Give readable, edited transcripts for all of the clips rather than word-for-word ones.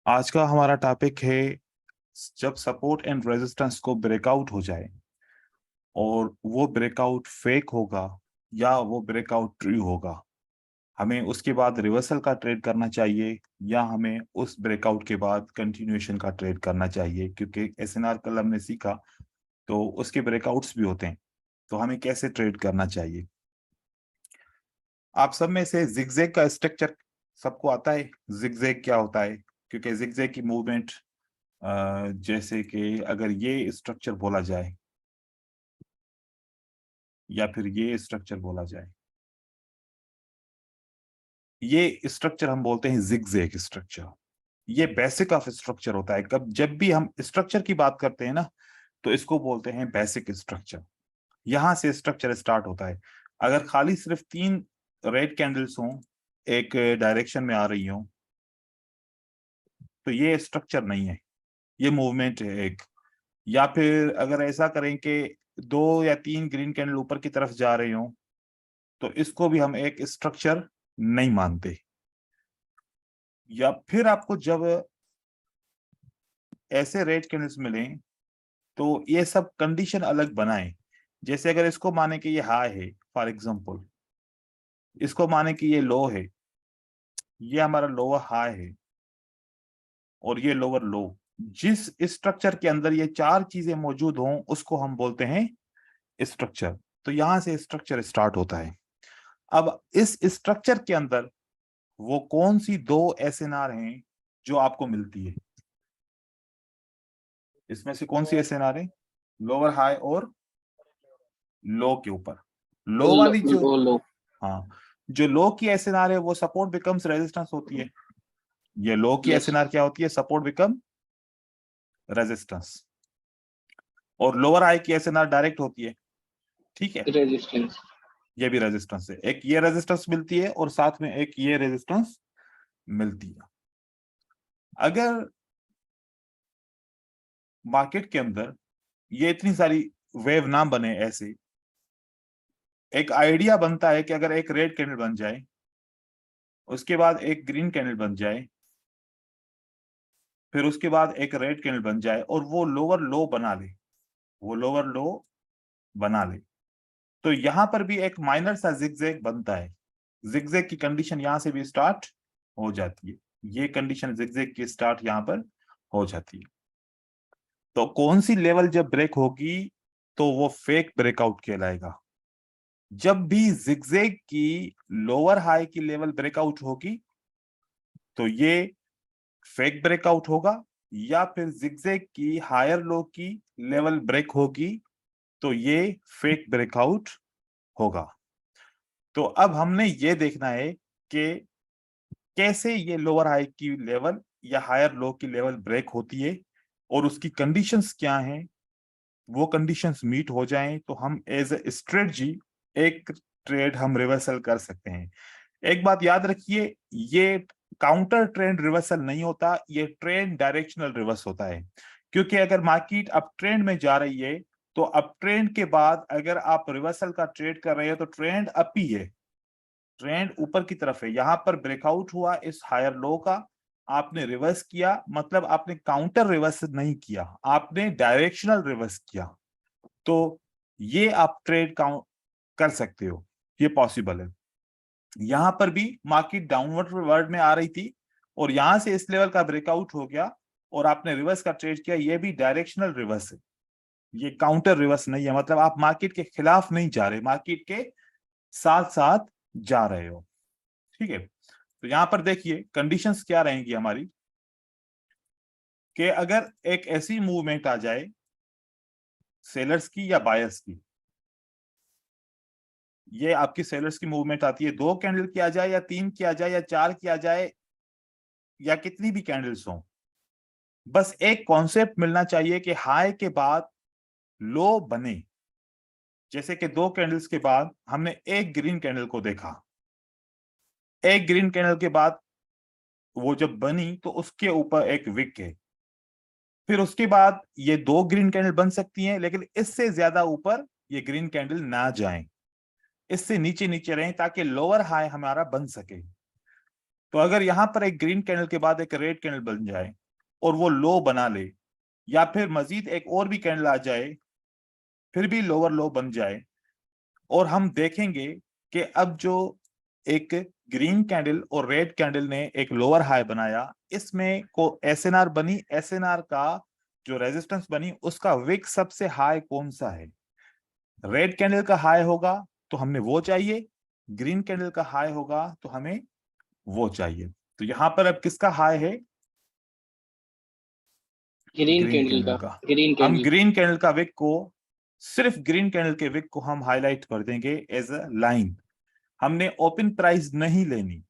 आज का हमारा टॉपिक है जब सपोर्ट एंड रेजिस्टेंस को ब्रेकआउट हो जाए और वो ब्रेकआउट फेक होगा या वो ब्रेकआउट ट्रू होगा, हमें उसके बाद रिवर्सल का ट्रेड करना चाहिए या हमें उस ब्रेकआउट के बाद कंटिन्यूएशन का ट्रेड करना चाहिए। क्योंकि एसएनआर कल हमने सीखा तो उसके ब्रेकआउट्स भी होते हैं, तो हमें कैसे ट्रेड करना चाहिए। आप सब में से जिगजैग का स्ट्रक्चर सबको आता है? जिगजैग क्या होता है? क्योंकि जिगजैग की मूवमेंट, जैसे कि अगर ये स्ट्रक्चर बोला जाए या फिर ये स्ट्रक्चर बोला जाए, ये स्ट्रक्चर हम बोलते हैं जिगजैग स्ट्रक्चर। ये बेसिक ऑफ स्ट्रक्चर होता है। कब जब भी हम स्ट्रक्चर की बात करते हैं ना, तो इसको बोलते हैं बेसिक स्ट्रक्चर। यहां से स्ट्रक्चर स्टार्ट होता है। अगर खाली सिर्फ 3 रेड कैंडल्स हों, एक डायरेक्शन में आ रही हो, तो ये स्ट्रक्चर नहीं है, ये मूवमेंट है एक। या फिर अगर ऐसा करें कि 2 या 3 ग्रीन कैंडल ऊपर की तरफ जा रहे हो, तो इसको भी हम एक स्ट्रक्चर नहीं मानते। या फिर आपको जब ऐसे रेड कैंडल्स मिले, तो ये सब कंडीशन अलग बनाए। जैसे अगर इसको माने कि ये हाई है, फॉर एग्जांपल इसको माने कि ये लो है, ये हमारा लोअर हाई है और ये लोअर लो। जिस स्ट्रक्चर के अंदर ये 4 चीजें मौजूद हों उसको हम बोलते हैं स्ट्रक्चर। तो यहां से स्ट्रक्चर स्टार्ट होता है। अब इस स्ट्रक्चर के अंदर वो कौन सी 2 एसएनआर हैं जो आपको मिलती है? इसमें से कौन सी एसएनआर है लोअर हाई और लो के ऊपर? लो वाली जो, लो। हाँ, जो लो की एसएनआर है वो सपोर्ट बिकम्स रेजिस्टेंस होती है। ये लो की यस। एसएनआर क्या होती है? Support become resistance. और लोअर हाई की एसएनआर डायरेक्ट होती है। ठीक है, रेजिस्टेंस। ये भी रेजिस्टेंस है। एक ये रेजिस्टेंस मिलती है और साथ में एक ये रेजिस्टेंस मिलती है। अगर मार्केट के अंदर ये इतनी सारी वेव ना बने, ऐसे एक आइडिया बनता है कि अगर एक रेड कैंडल बन जाए, उसके बाद एक ग्रीन कैंडल बन जाए, फिर उसके बाद एक रेड कैंडल बन जाए और वो लोअर लो बना ले, वो लोअर लो बना ले, तो यहां पर भी एक माइनर सा जिगजैग बनता है। जिगजैग की कंडीशन यहां से भी स्टार्ट हो जाती है। ये कंडीशन जिगजैग की स्टार्ट यहां पर हो जाती है। तो कौन सी लेवल जब ब्रेक होगी तो वो फेक ब्रेकआउट कहलाएगा? जब भी जिगजैग की लोअर हाई की लेवल ब्रेकआउट होगी तो ये फेक ब्रेकआउट होगा। या फिर जिगजैग की हायर लो की लेवल ब्रेक होगी तो ये फेक ब्रेकआउट होगा। तो अब हमने ये देखना है कि कैसे ये लोअर हाई की लेवल या हायर लो की लेवल ब्रेक होती है और उसकी कंडीशंस क्या हैं। वो कंडीशंस मीट हो जाएं तो हम एज ए स्ट्रेटजी एक ट्रेड हम रिवर्सल कर सकते हैं। एक बात याद रखिए, ये काउंटर ट्रेंड रिवर्सल नहीं होता, ये ट्रेंड डायरेक्शनल रिवर्स होता है। क्योंकि अगर मार्केट अप ट्रेंड में जा रही है, तो अप ट्रेंड के बाद अगर आप रिवर्सल का ट्रेड कर रहे हो तो ट्रेंड अप ही है, ट्रेंड ऊपर की तरफ है। यहां पर ब्रेकआउट हुआ इस हायर लो का, आपने रिवर्स किया, मतलब आपने काउंटर रिवर्स नहीं किया, आपने डायरेक्शनल रिवर्स किया। तो ये आप ट्रेड काउंट कर सकते हो, ये पॉसिबल है। यहां पर भी मार्केट डाउनवर्ड वर्ड में आ रही थी और यहां से इस लेवल का ब्रेकआउट हो गया और आपने रिवर्स का ट्रेड किया, ये भी डायरेक्शनल रिवर्स है, ये काउंटर रिवर्स नहीं है। मतलब आप मार्केट के खिलाफ नहीं जा रहे, मार्केट के साथ साथ जा रहे हो। ठीक है, तो यहां पर देखिए कंडीशंस क्या रहेंगी हमारी, कि अगर एक ऐसी मूवमेंट आ जाए सेलर्स की या बायर्स की, ये आपकी सेलर्स की मूवमेंट आती है, 2 कैंडल की आ जाए या 3 की आ जाए या 4 की आ जाए या कितनी भी कैंडल्स हो, बस एक कॉन्सेप्ट मिलना चाहिए कि हाई के बाद लो बने। जैसे कि 2 कैंडल्स के बाद हमने एक ग्रीन कैंडल को देखा, एक ग्रीन कैंडल के बाद वो जब बनी तो उसके ऊपर एक विक है, फिर उसके बाद ये 2 ग्रीन कैंडल बन सकती हैं, लेकिन इससे ज्यादा ऊपर ये ग्रीन कैंडल ना जाएं, इससे नीचे नीचे रहें ताकि लोअर हाई हमारा बन सके। तो अगर यहाँ पर एक ग्रीन कैंडल के बाद एक रेड कैंडल बन जाए और वो लो बना ले, या फिर मजीद एक और भी कैंडल आ जाए फिर भी लोअर लो बन जाए, और हम देखेंगे कि अब जो एक ग्रीन कैंडल और रेड कैंडल ने एक लोअर हाई बनाया, इसमें को एसएनआर बनी, एसएनआर का जो रेजिस्टेंस बनी उसका विक सबसे हाई कौन सा है? रेड कैंडल का हाई होगा तो हमने वो चाहिए, ग्रीन कैंडल का हाई होगा तो हमें वो चाहिए। तो यहां पर अब किसका हाई है? ग्रीन ग्रीन कैंडल कैंडल का। का। ग्रीन हम कैंडल। ग्रीन कैंडल का विक को, सिर्फ ग्रीन कैंडल के विक को हम हाईलाइट कर देंगे एज अ लाइन। हमने ओपन प्राइस नहीं लेनी,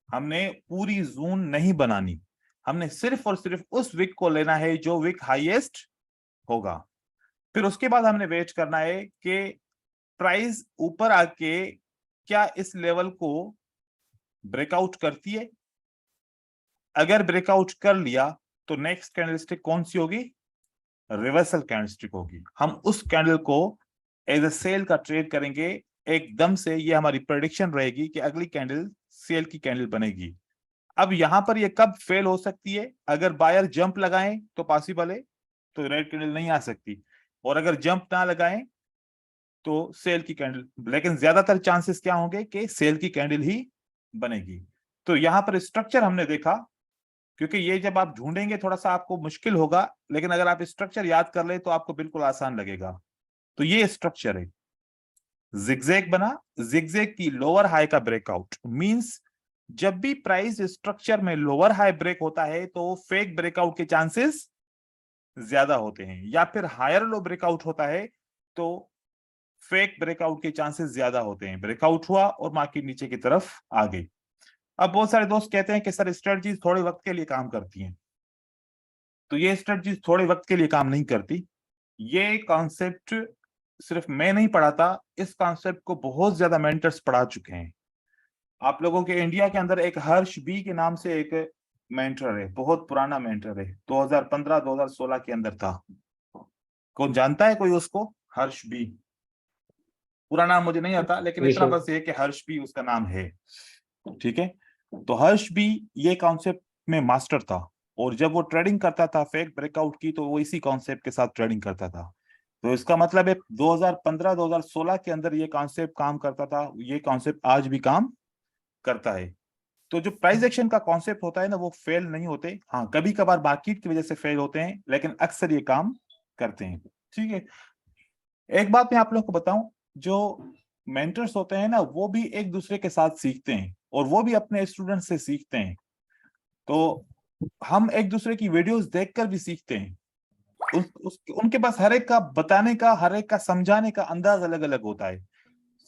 हमने पूरी जोन नहीं बनानी, हमने सिर्फ और सिर्फ उस विक को लेना है जो विक हाईएस्ट होगा। फिर उसके बाद हमने वेट करना है कि प्राइस ऊपर आके क्या इस लेवल को ब्रेकआउट करती है। अगर ब्रेकआउट कर लिया तो नेक्स्ट कैंडलस्टिक कौन सी होगी? रिवर्सल कैंडलस्टिक होगी। हम उस कैंडल को एज अ सेल का ट्रेड करेंगे एकदम से। ये हमारी प्रेडिक्शन रहेगी कि अगली कैंडल सेल की कैंडल बनेगी। अब यहां पर ये कब फेल हो सकती है? अगर बायर जंप लगाएं तो पॉसिबल है, तो रेड कैंडल नहीं आ सकती, और अगर जंप ना लगाएं तो सेल की कैंडल। लेकिन ज्यादातर चांसेस क्या होंगे कि सेल की कैंडल ही बनेगी। तो यहां पर स्ट्रक्चर हमने देखा, क्योंकि ये जब आप ढूंढेंगे थोड़ा सा आपको मुश्किल होगा, लेकिन अगर आप स्ट्रक्चर याद कर ले तो आपको बिल्कुल आसान लगेगा। तो ये स्ट्रक्चर है, जिगजैग बना, जिगजैग की लोअर हाई का ब्रेकआउट मींस जब भी प्राइस स्ट्रक्चर में लोअर हाई ब्रेक होता है तो फेक ब्रेकआउट के चांसेस ज्यादा होते हैं, या फिर हायर लो ब्रेकआउट होता है तो फेक ब्रेकआउट के चांसेस ज्यादा होते हैं। ब्रेकआउट हुआ और मार्केट नीचे की तरफ आ गई। अब बहुत सारे दोस्त कहते हैं कि सर स्ट्रेटजीज थोड़े वक्त के लिए काम करती हैं, तो ये स्ट्रेटजीज थोड़े वक्त के लिए काम नहीं करती। ये कॉन्सेप्ट सिर्फ मैं नहीं पढ़ाता, इस कॉन्सेप्ट को बहुत ज्यादा मेंटर्स पढ़ा चुके हैं। आप लोगों के इंडिया के अंदर एक हर्ष बी के नाम से एक मेंटर है, बहुत पुराना मेंटर है, 2015-2016 के अंदर था। कौन जानता है कोई उसको? हर्ष बी। पूरा नाम मुझे नहीं आता, लेकिन इतना बस ये कि हर्ष बी उसका नाम है। ठीक है, तो हर्ष बी ये कॉन्सेप्ट में मास्टर था, और जब वो ट्रेडिंग करता था फेक ब्रेकआउट की तो वो इसी कॉन्सेप्ट के साथ ट्रेडिंग करता था। तो इसका मतलब है 2015-2016 के अंदर ये कॉन्सेप्ट काम करता था, ये कॉन्सेप्ट आज भी काम करता है। तो जो प्राइस एक्शन का कॉन्सेप्ट होता है ना, वो फेल नहीं होते। हाँ, कभी कभार मार्केट की वजह से फेल होते हैं, लेकिन अक्सर ये काम करते हैं। ठीक है, एक बात मैं आप लोगों को बताऊं, जो मेंटर्स होते हैं ना वो भी एक दूसरे के साथ सीखते हैं, और वो भी अपने स्टूडेंट से सीखते हैं। तो हम एक दूसरे की वीडियोस देखकर भी सीखते हैं। उनके पास हर एक का बताने का, हर एक का समझाने का अंदाज अलग अलग होता है।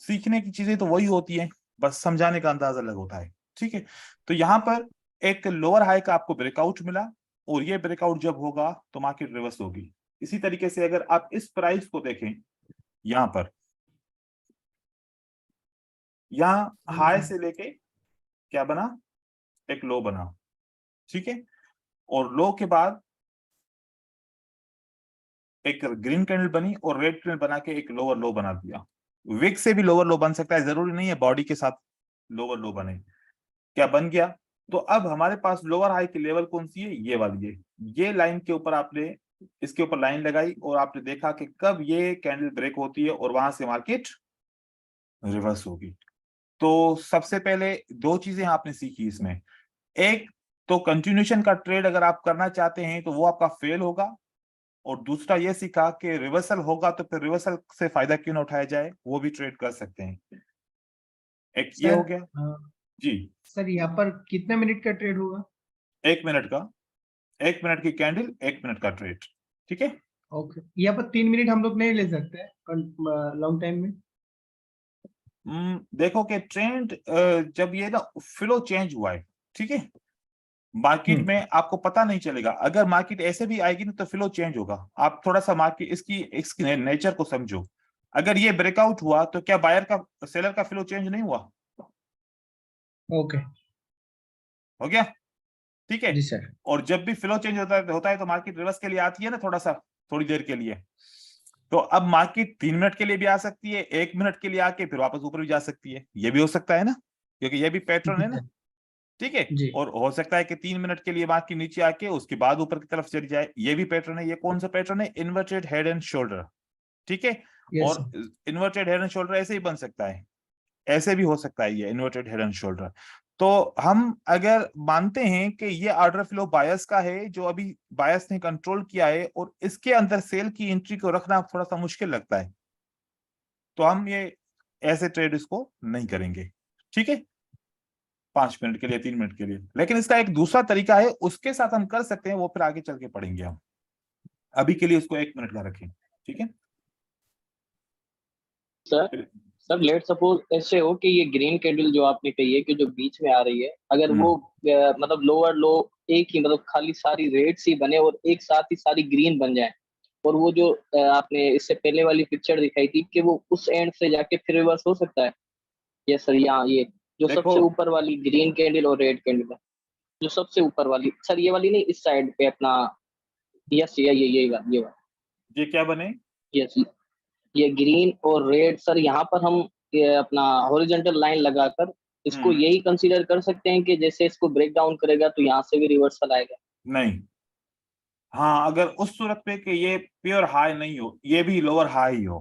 सीखने की चीजें तो वही होती हैं, बस समझाने का अंदाज अलग होता है। ठीक है, तो यहाँ पर एक लोअर हाई का आपको ब्रेकआउट मिला, और ये ब्रेकआउट जब होगा तो मार्केट रिवर्स होगी। इसी तरीके से अगर आप इस प्राइस को देखें, यहाँ पर यहाँ हाई से लेके क्या बना? एक लो बना। ठीक है, और लो के बाद एक ग्रीन कैंडल बनी और रेड कैंडल बना के एक लोअर लो बना दिया। विक से भी लोअर लो बन सकता है, जरूरी नहीं है बॉडी के साथ लोअर लो बने। क्या बन गया? तो अब हमारे पास लोअर हाई की लेवल कौन सी है? ये वाली है। ये लाइन के ऊपर आपने इसके ऊपर लाइन लगाई और आपने देखा कि कब ये कैंडल ब्रेक होती है और वहां से मार्केट रिवर्स होगी। तो सबसे पहले दो चीजें आपने सीखी इसमें। एक तो कंटिन्यूशन का ट्रेड अगर आप करना चाहते हैं तो वो आपका फेल होगा, और दूसरा ये सीखा कि रिवर्सल होगा तो फिर रिवर्सल से फायदा क्यों ना उठाया जाए, वो भी ट्रेड कर सकते हैं। एक ये सर हो गया जी। सर यहाँ पर कितने मिनट का ट्रेड होगा? 1 मिनट का, 1 मिनट की कैंडल, 1 मिनट का ट्रेड। ठीक है, ओके, यहाँ पर 3 मिनट हम लोग नहीं ले सकते लॉन्ग टाइम में? देखो कि ट्रेंड जब ये ना फ्लो चेंज हुआ है, ठीक है, मार्केट में आपको पता नहीं चलेगा। अगर मार्केट ऐसे भी आएगी ना तो फ्लो चेंज होगा। आप थोड़ा सा मार्केट इसकी नेचर को समझो। अगर ये ब्रेकआउट हुआ तो क्या बायर का, सेलर का फ्लो चेंज नहीं हुआ? ओके, हो गया? ठीक है, जी सर। और जब भी फ्लो चेंज होता है तो मार्केट रिवर्स के लिए आती है ना, थोड़ा सा, थोड़ी देर के लिए। तो अब मार्केट 3 मिनट के लिए भी आ सकती है, 1 मिनट के लिए आके फिर वापस ऊपर भी जा सकती है। ये भी हो सकता है ना, क्योंकि ये भी पैटर्न है ना। ठीक है। जी और हो सकता है कि 3 मिनट के लिए मार्केट नीचे आके उसके बाद ऊपर की तरफ चली जाए, ये भी पैटर्न है। ये कौन सा पैटर्न है? इन्वर्टेड हेड एंड शोल्डर, ठीक है। यस और इन्वर्टेड हेड एंड शोल्डर ऐसे ही बन सकता है, ऐसे भी हो सकता है ये इन्वर्टेड हेड एंड शोल्डर। तो हम अगर मानते हैं कि ये ऑर्डर फ्लो बायस का है, जो अभी बायस ने कंट्रोल किया है, और इसके अंदर सेल की एंट्री को रखना थोड़ा सा मुश्किल लगता है, तो हम ये ऐसे ट्रेड इसको नहीं करेंगे, ठीक है, 5 मिनट के लिए, 3 मिनट के लिए। लेकिन इसका एक दूसरा तरीका है, उसके साथ हम कर सकते हैं, वो फिर आगे चल के पढ़ेंगे हम। अभी के लिए उसको 1 मिनट का रखें, ठीक है। सर सर लेट सपोज ऐसे हो कि ये ग्रीन कैंडल जो आपने कही है कि जो बीच में आ रही है, अगर वो मतलब लोअर लो एक ही मतलब खाली सारी रेड्स ही बने और एक साथ ही सारी ग्रीन बन जाए, और वो जो आपने इससे पहले वाली पिक्चर दिखाई थी कि वो उस एंड से जाके फिर रिवर्स हो सकता है? ये सर यहाँ ये जो देखो, सबसे ऊपर वाली ग्रीन कैंडल और रेड कैंडल है, जो सबसे ऊपर वाली सर, ये वाली नहीं, इस साइड पे अपना, यस ये ये क्या बने? यस ये ग्रीन और रेड सर, यहाँ पर हम ये अपना हॉरिजॉन्टल लाइन लगाकर इसको हम्म यही कंसीडर कर सकते हैं कि जैसे इसको ब्रेक डाउन करेगा तो यहाँ से भी रिवर्सल आएगा? नहीं, हाँ, अगर उस सूरत पे कि ये प्योर हाई नहीं हो, ये भी लोअर हाई हो,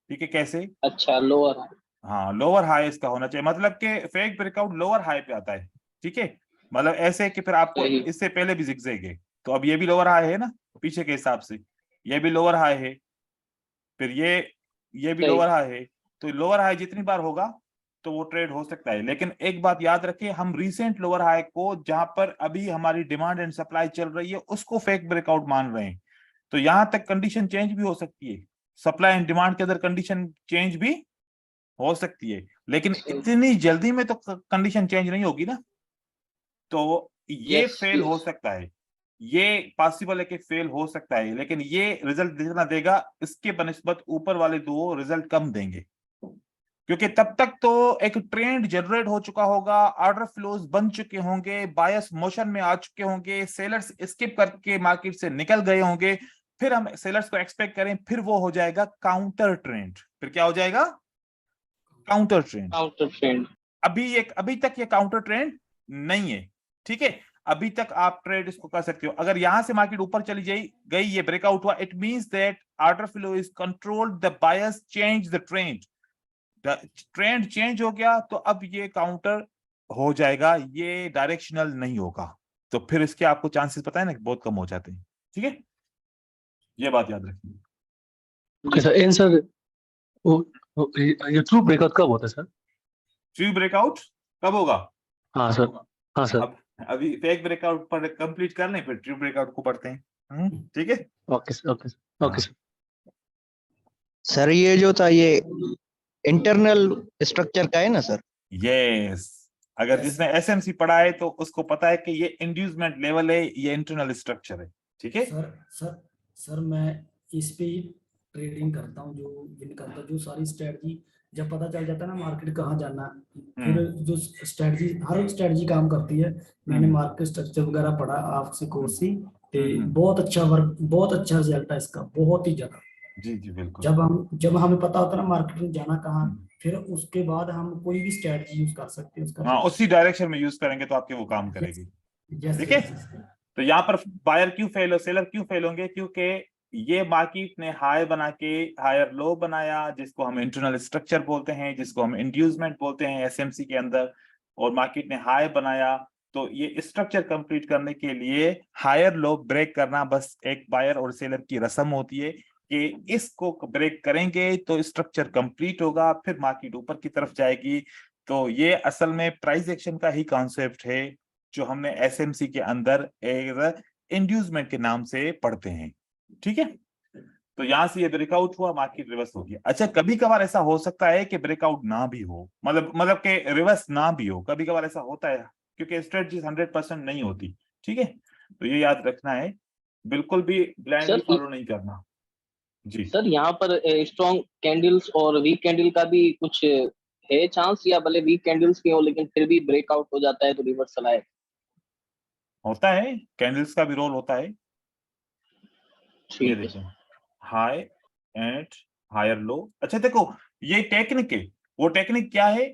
ठीक है। कैसे? अच्छा लोअर। हाँ, लोअर हाई इसका होना चाहिए, मतलब कि फेक ब्रेकआउट लोअर हाई पे आता है, ठीक है। मतलब ऐसे कि फिर आपको सही। इससे पहले भी zigzag है, तो अब ये भी लोअर हाई है ना, पीछे के हिसाब से ये भी लोअर हाई है, फिर ये भी सही। लोअर हाई है। तो लोअर हाई जितनी बार होगा तो वो ट्रेड हो सकता है। लेकिन एक बात याद रखिए, हम रिसेंट लोअर हाई को, जहां पर अभी हमारी डिमांड एंड सप्लाई चल रही है, उसको फेक ब्रेकआउट मान रहे हैं। तो यहां तक कंडीशन चेंज भी हो सकती है, सप्लाई एंड डिमांड के अंदर कंडीशन चेंज भी हो सकती है, लेकिन सही। इतनी जल्दी में तो कंडीशन चेंज नहीं होगी ना। तो ये यस फेल हो यस। सकता है, ये पॉसिबल है कि फेल हो सकता है, लेकिन ये रिजल्ट जितना देगा, इसके बनिस्बत ऊपर वाले दो रिजल्ट कम देंगे, क्योंकि तब तक तो एक ट्रेंड जनरेट हो चुका होगा, ऑर्डर फ्लोज बन चुके होंगे, बायस मोशन में आ चुके होंगे, सेलर्स स्किप करके मार्केट से निकल गए होंगे। फिर हम सेलर्स को एक्सपेक्ट करें, फिर वो हो जाएगा काउंटर ट्रेंड। फिर क्या हो जाएगा? Counter trend. Counter trend. अभी तक ये काउंटर ट्रेंड नहीं है, ठीक है। अभी तक आप ट्रेड इसको कर सकते हो। अगर यहां से मार्केट ऊपर चली गई, ये ब्रेकआउट हुआ, it means that order flow is controlled, the buyers change the trend, trend change हो गया, तो अब ये काउंटर हो जाएगा, ये डायरेक्शनल नहीं होगा। तो फिर इसके आपको चांसेस पता है ना, बहुत कम हो जाते हैं, ठीक है। ये बात याद रखिए। Okay sir. एंड सर ये ट्रू ब्रेकआउट कब होता है सर? ट्रू ब्रेकआउट कब होगा? हाँ सर। हाँ सर। अब अभी फेक ब्रेकआउट पर कंप्लीट कर लें, फिर ट्रू ब्रेकआउट को पढ़ते हैं, ठीक है। Okay sir. Okay sir. Okay sir. Sir ये जो था ये इंटरनल स्ट्रक्चर का है ना सर? यस, अगर जिसने एसएमसी पढ़ा है तो उसको पता है कि ये इंड्यूसमेंट लेवल है, ये इंटरनल स्ट्रक्चर है, ठीक है। सर सर सर मैं इस पे ही ट्रेडिंग करता हूँ, जो विन करता हूँ, जो सारी स्ट्रेटजी जब पता चल जाता है ना मार्केट कहाँ जाना है, फिर जो स्ट्रेटजी हर स्ट्रेटजी काम करती है। मैंने मार्केट स्ट्रक्चर वगैरह पढ़ा आपसे कोर्स ही, तो बहुत अच्छा वर्क, बहुत अच्छा रिजल्ट है इसका, बहुत ही ज्यादा। जी जी बिल्कुल। जब हमें पता होता है ना मार्केट में जाना कहाँ, फिर उसके बाद हम कोई भी स्ट्रेटजी यूज कर सकते हैं उसका। हाँ, उसी डायरेक्शन में यूज करेंगे तो आपके वो काम करेगी, यस ठीक है। यस। तो यहाँ पर बायर क्यों फेल हो, सेलर क्यों फेल होंगे? क्योंकि ये मार्केट ने हाई बना के हायर लो बनाया, जिसको हम इंटरनल स्ट्रक्चर बोलते हैं, जिसको हम इंड्यूसमेंट बोलते हैं एसएमसी के अंदर, और मार्केट ने हाई बनाया। तो ये स्ट्रक्चर कंप्लीट करने के लिए हायर लो ब्रेक करना बस एक बायर और सेलर की रस्म होती है कि इसको ब्रेक करेंगे तो स्ट्रक्चर कंप्लीट होगा, फिर मार्केट ऊपर की तरफ जाएगी। तो ये असल में प्राइस एक्शन का ही कॉन्सेप्ट है, जो हमने एसएमसी के अंदर एक इंड्यूसमेंट के नाम से पढ़ते हैं, ठीक है। तो यहां से ये ब्रेकआउट हुआ, मार्केट रिवर्स हो गया। अच्छा, कभी कभार ऐसा हो सकता है कि ब्रेकआउट ना भी हो, मतलब कि रिवर्स ना भी हो, कभी कभार ऐसा होता है, क्योंकि स्ट्रेटजी 100% नहीं होती, ठीक है। तो ये याद रखना है, बिल्कुल भी ब्लाइंडली सर फॉलो नहीं करना। जी, सर यहाँ पर स्ट्रॉन्ग कैंडल्स और वीक कैंडल का भी कुछ है चांस, या भले वीक कैंडल्स की हो लेकिन फिर भी ब्रेकआउट हो जाता है तो रिवर्सल आए? होता है, कैंडल्स का भी रोल होता है। ये ठीक है। देखो, हाई एंड हायर लो। अच्छा देखो, ये टेक्निक है, वो टेक्निक क्या है?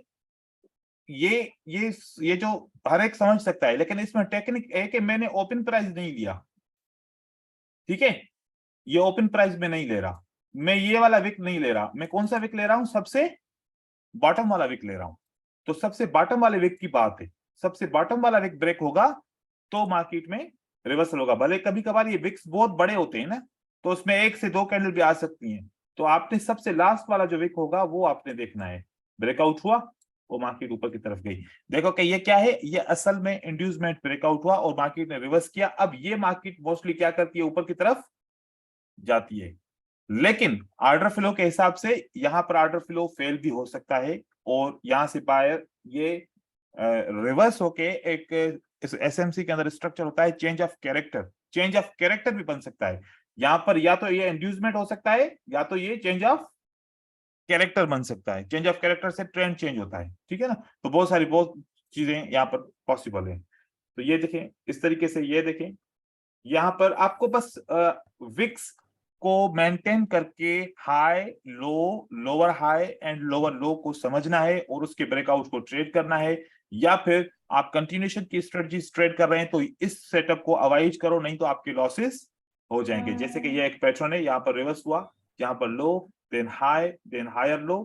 ये जो हर एक समझ सकता है, लेकिन इसमें टेक्निक है कि मैंने ओपन प्राइस नहीं लिया, ठीक है, ये ओपन प्राइस में नहीं ले रहा, मैं ये वाला विक नहीं ले रहा, मैं कौन सा विक ले रहा हूं, सबसे बॉटम वाला विक ले रहा हूं। तो सबसे बॉटम वाले विक की बात है, सबसे बॉटम वाला विक ब्रेक होगा तो मार्केट में रिवर्सल होगा। भले कभी कभार ये विक्स बहुत बड़े होते हैं ना, तो उसमें 1 से 2 कैंडल भी आ सकती हैं, तो आपने सबसे लास्ट वाला जो विक होगा वो आपने देखना है। ब्रेकआउट हुआ, वो मार्केट ऊपर की तरफ गई, देखो कि ये क्या है, ये असल में इंड्यूसमेंट ब्रेकआउट हुआ और मार्केट ने रिवर्स किया। अब ये मार्केट मोस्टली क्या करती है, ऊपर की तरफ जाती है, लेकिन ऑर्डर फ्लो के हिसाब से यहाँ पर ऑर्डर फ्लो फेल भी हो सकता है, और यहाँ से बायर ये रिवर्स होके एक एसएमसी के अंदर स्ट्रक्चर होता है change of character, change of character भी बन सकता है यहाँ पर, या तो ये इंड्यूसमेंट हो सकता है या तो ये चेंज ऑफ कैरेक्टर बन सकता है। चेंज ऑफ कैरेक्टर से ट्रेंड चेंज होता है, ठीक है ना, तो बहुत चीजें यहाँ पर पॉसिबल है। तो ये देखें इस तरीके से, ये देखें यहाँ पर आपको बस विक्स को मेंटेन करके high low, lower high and lower लो को समझना है और उसके ब्रेकआउट को ट्रेड करना है, या फिर आप कंटिन्यूएशन की स्ट्रेटजी ट्रेड कर रहे हैं तो इस सेटअप को अवॉइड करो, नहीं तो आपके लॉसेस हो जाएंगे। जैसे कि ये एक पैटर्न है, यहाँ पर रिवर्स हुआ, यहाँ पर low, then high, then higher low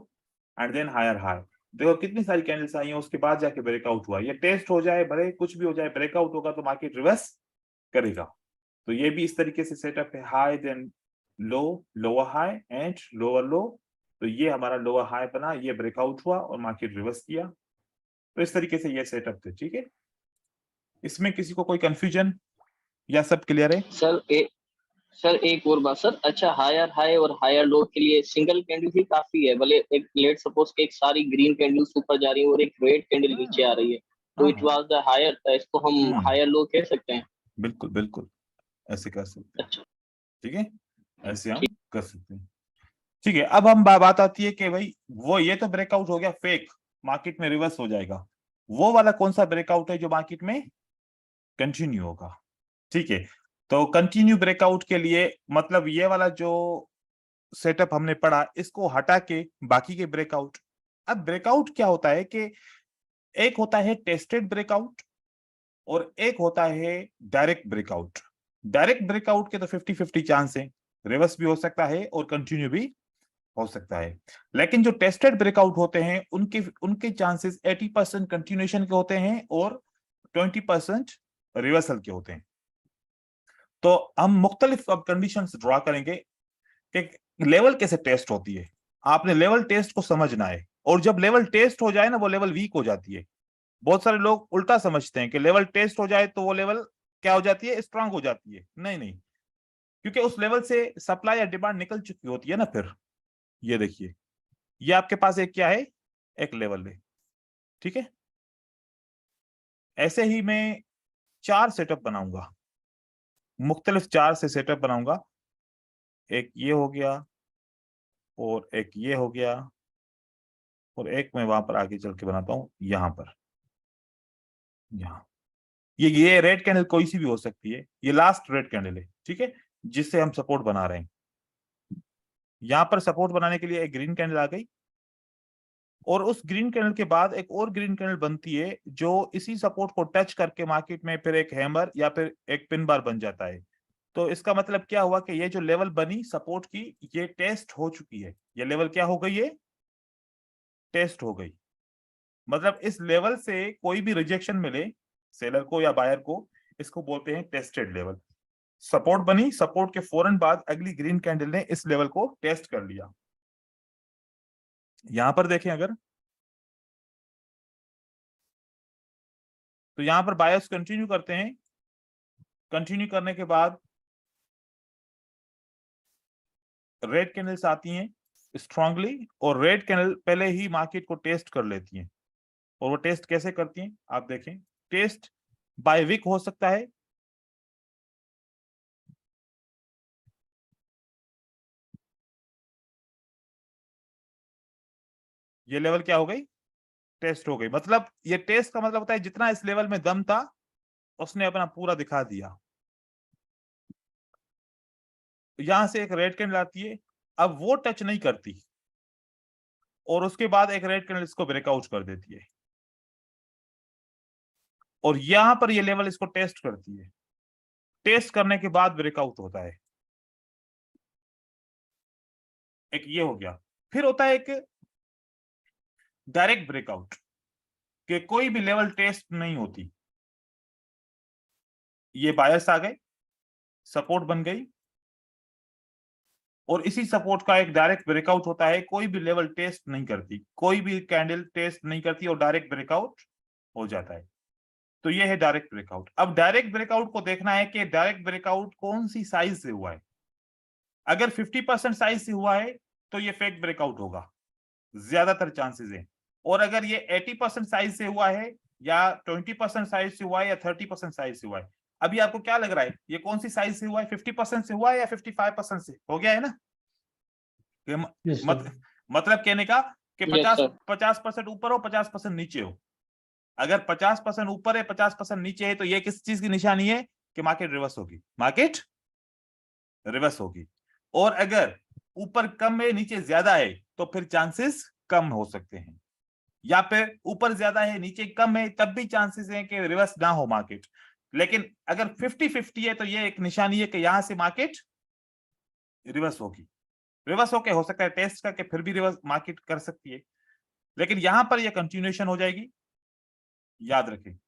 and then higher high, देखो कितनी सारी कैंडल्स आई हैं, उसके बाद जाके ब्रेकआउट हुआ। ये टेस्ट हो जाए, भले कुछ भी हो जाए, ब्रेकआउट होगा तो मार्केट रिवर्स करेगा। तो ये भी इस तरीके से सेटअप है, high then low, lower high and lower low. तो ये हमारा लोअर हाई बना, ये ब्रेकआउट हुआ और मार्केट रिवर्स किया। तो इस तरीके से ये सेटअप थे, ठीक है। इसमें किसी को कोई कंफ्यूजन या सब क्लियर है? सर एक और बात सर, अच्छा हायर हाई और हायर लो के लिए सिंगल कैंडल ही काफी है? भले एक लेट सपोज के एक सारी ग्रीन कैंडल्स ऊपर जा रही है और एक रेड कैंडल नीचे आ रही है, तो इट वाज द हायर, इसको हम हायर लो कह सकते हैं? बिल्कुल बिल्कुल, ऐसे कर सकते हैं, अच्छा ठीक है, ऐसे हम कर सकते हैं, ठीक है। अब हम बात आती है कि भाई वो ये तो ब्रेकआउट हो गया फेक, मार्केट में रिवर्स हो जाएगा, वो वाला कौन सा ब्रेकआउट है जो मार्केट में कंटिन्यू होगा, ठीक है। तो कंटिन्यू ब्रेकआउट के लिए मतलब ये वाला जो सेटअप हमने पढ़ा, इसको हटा के बाकी के ब्रेकआउट। अब ब्रेकआउट क्या होता है कि एक होता है टेस्टेड ब्रेकआउट और एक होता है डायरेक्ट ब्रेकआउट। डायरेक्ट ब्रेकआउट के तो 50-50 चांस है, रिवर्स भी हो सकता है और कंटिन्यू भी हो सकता है, लेकिन जो टेस्टेड ब्रेकआउट होते हैं उनके चांसेस 80% कंटिन्यूएशन के होते हैं और 20% रिवर्सल के होते हैं। तो हम मुख्तलिफ अब कंडीशंस ड्रॉ करेंगे कि लेवल कैसे टेस्ट होती है। आपने लेवल टेस्ट को समझना है, और जब लेवल टेस्ट हो जाए ना, वो लेवल वीक हो जाती है। बहुत सारे लोग उल्टा समझते हैं कि लेवल टेस्ट हो जाए तो वो लेवल क्या हो जाती है, स्ट्रांग हो जाती है। नहीं नहीं, क्योंकि उस लेवल से सप्लाई या डिमांड निकल चुकी होती है ना। फिर ये देखिए, ये आपके पास एक क्या है, एक लेवल है, ठीक है। ऐसे ही मैं 4 सेटअप बनाऊंगा, मुख्तलिफ 4 से सेटअप बनाऊंगा। एक ये हो गया और एक ये हो गया और एक मैं वहां पर आगे चल के बनाता हूं, यहां पर, यहाँ ये रेड कैंडल कोई सी भी हो सकती है, ये लास्ट रेड कैंडल है, ठीक है, जिससे हम सपोर्ट बना रहे हैं। यहां पर सपोर्ट बनाने के लिए एक ग्रीन कैंडल आ गई, और उस ग्रीन कैंडल के बाद एक और ग्रीन कैंडल बनती है जो इसी सपोर्ट को टच करके मार्केट में फिर एक हैमर या फिर एक पिन बार बन जाता है। तो इसका मतलब क्या हुआ कि ये जो लेवल बनी सपोर्ट की, ये टेस्ट हो चुकी है। ये लेवल क्या हो गई, ये टेस्ट हो गई। मतलब इस लेवल से कोई भी रिजेक्शन मिले सेलर को या बायर को, इसको बोलते हैं टेस्टेड लेवल। सपोर्ट बनी, सपोर्ट के फौरन बाद अगली ग्रीन कैंडल ने इस लेवल को टेस्ट कर लिया। यहां पर देखें अगर, तो यहां पर बायर्स कंटिन्यू करते हैं, कंटिन्यू करने के बाद रेड कैंडल्स आती हैं स्ट्रांगली, और रेड कैंडल पहले ही मार्केट को टेस्ट कर लेती हैं। और वो टेस्ट कैसे करती हैं आप देखें, टेस्ट बाय विक हो सकता है, ये लेवल क्या हो गई, टेस्ट हो गई। मतलब ये टेस्ट का मतलब होता है जितना इस लेवल में दम था उसने अपना पूरा दिखा दिया। यहां से एक रेड कैंडल आती है, अब वो टच नहीं करती और उसके बाद एक रेड कैंडल इसको ब्रेकआउट कर देती है। और यहां पर ये लेवल इसको टेस्ट करती है, टेस्ट करने के बाद ब्रेकआउट होता है। एक ये हो गया। फिर होता है एक डायरेक्ट ब्रेकआउट, कि कोई भी लेवल टेस्ट नहीं होती। ये बायर्स आ गए, सपोर्ट बन गई, और इसी सपोर्ट का एक डायरेक्ट ब्रेकआउट होता है। कोई भी लेवल टेस्ट नहीं करती, कोई भी कैंडल टेस्ट नहीं करती और डायरेक्ट ब्रेकआउट हो जाता है। तो ये है डायरेक्ट ब्रेकआउट। अब डायरेक्ट ब्रेकआउट को देखना है कि डायरेक्ट ब्रेकआउट कौन सी साइज से हुआ है। अगर 50% साइज से हुआ है तो ये फेक ब्रेकआउट होगा, ज्यादातर चांसेस है। और अगर ये 80% साइज से हुआ है, या 20% साइज से हुआ है, या 30% साइज से हुआ है। अभी आपको क्या लग रहा है, ये कौन सी साइज से हुआ है? 50% से हुआ है या 55% से? हो गया है ना? Yes, मत, sir. मतलब कहने का कि Yes, sir. 50% ऊपर हो, 50% नीचे हो। अगर 50% ऊपर है, 50% नीचे है, तो ये किस चीज की निशानी है? कि मार्केट रिवर्स होगी, मार्केट रिवर्स होगी। और अगर ऊपर कम है, नीचे ज्यादा है, तो फिर चांसेस कम हो सकते हैं। या फिर ऊपर ज्यादा है, नीचे कम है, तब भी चांसेस हैं कि रिवर्स ना हो मार्केट। लेकिन अगर 50-50 है, तो ये एक निशानी है कि यहां से मार्केट रिवर्स होगी। रिवर्स होके हो सकता है टेस्ट करके फिर भी रिवर्स मार्केट कर सकती है, लेकिन यहां पर ये कंटिन्यूएशन हो जाएगी। याद रखें,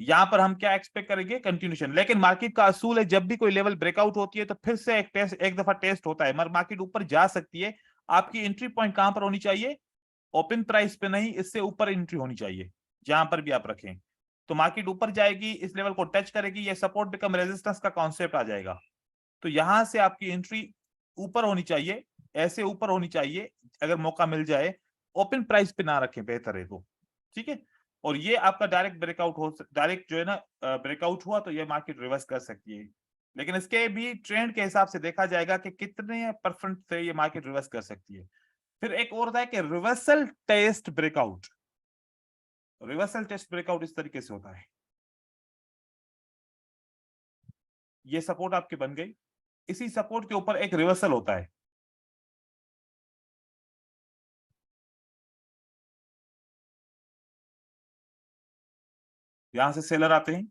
यहां पर हम क्या एक्सपेक्ट करेंगे? कंटिन्यूएशन। लेकिन मार्केट का असूल है, जब भी कोई लेवल ब्रेकआउट होती है तो फिर से एक दफा टेस्ट होता है। मार्केट ऊपर जा सकती है। आपकी एंट्री पॉइंट कहां पर होनी चाहिए? ओपन प्राइस पे नहीं, इससे ऊपर एंट्री होनी चाहिए। जहां पर भी आप रखें, तो मार्केट ऊपर जाएगी, इस लेवल को टच करेगी, ये सपोर्ट बिकम रेजिस्टेंस का कॉन्सेप्ट आ जाएगा। तो यहां से आपकी एंट्री ऊपर होनी चाहिए, ऐसे ऊपर होनी चाहिए। अगर मौका मिल जाए, ओपन प्राइस पे ना रखें, बेहतर है तो। ठीक है। और ये आपका डायरेक्ट ब्रेकआउट हो, डायरेक्ट जो है ना ब्रेकआउट हुआ, तो ये मार्केट रिवर्स कर सकती है। लेकिन इसके भी ट्रेंड के हिसाब से देखा जाएगा कि कितने परसेंट से ये मार्केट रिवर्स कर सकती है। फिर एक और होता है कि reversal test breakout. Reversal test breakout इस तरीके से होता है, ये सपोर्ट आपकी बन गई, इसी सपोर्ट के ऊपर एक रिवर्सल होता है। यहां से सेलर आते हैं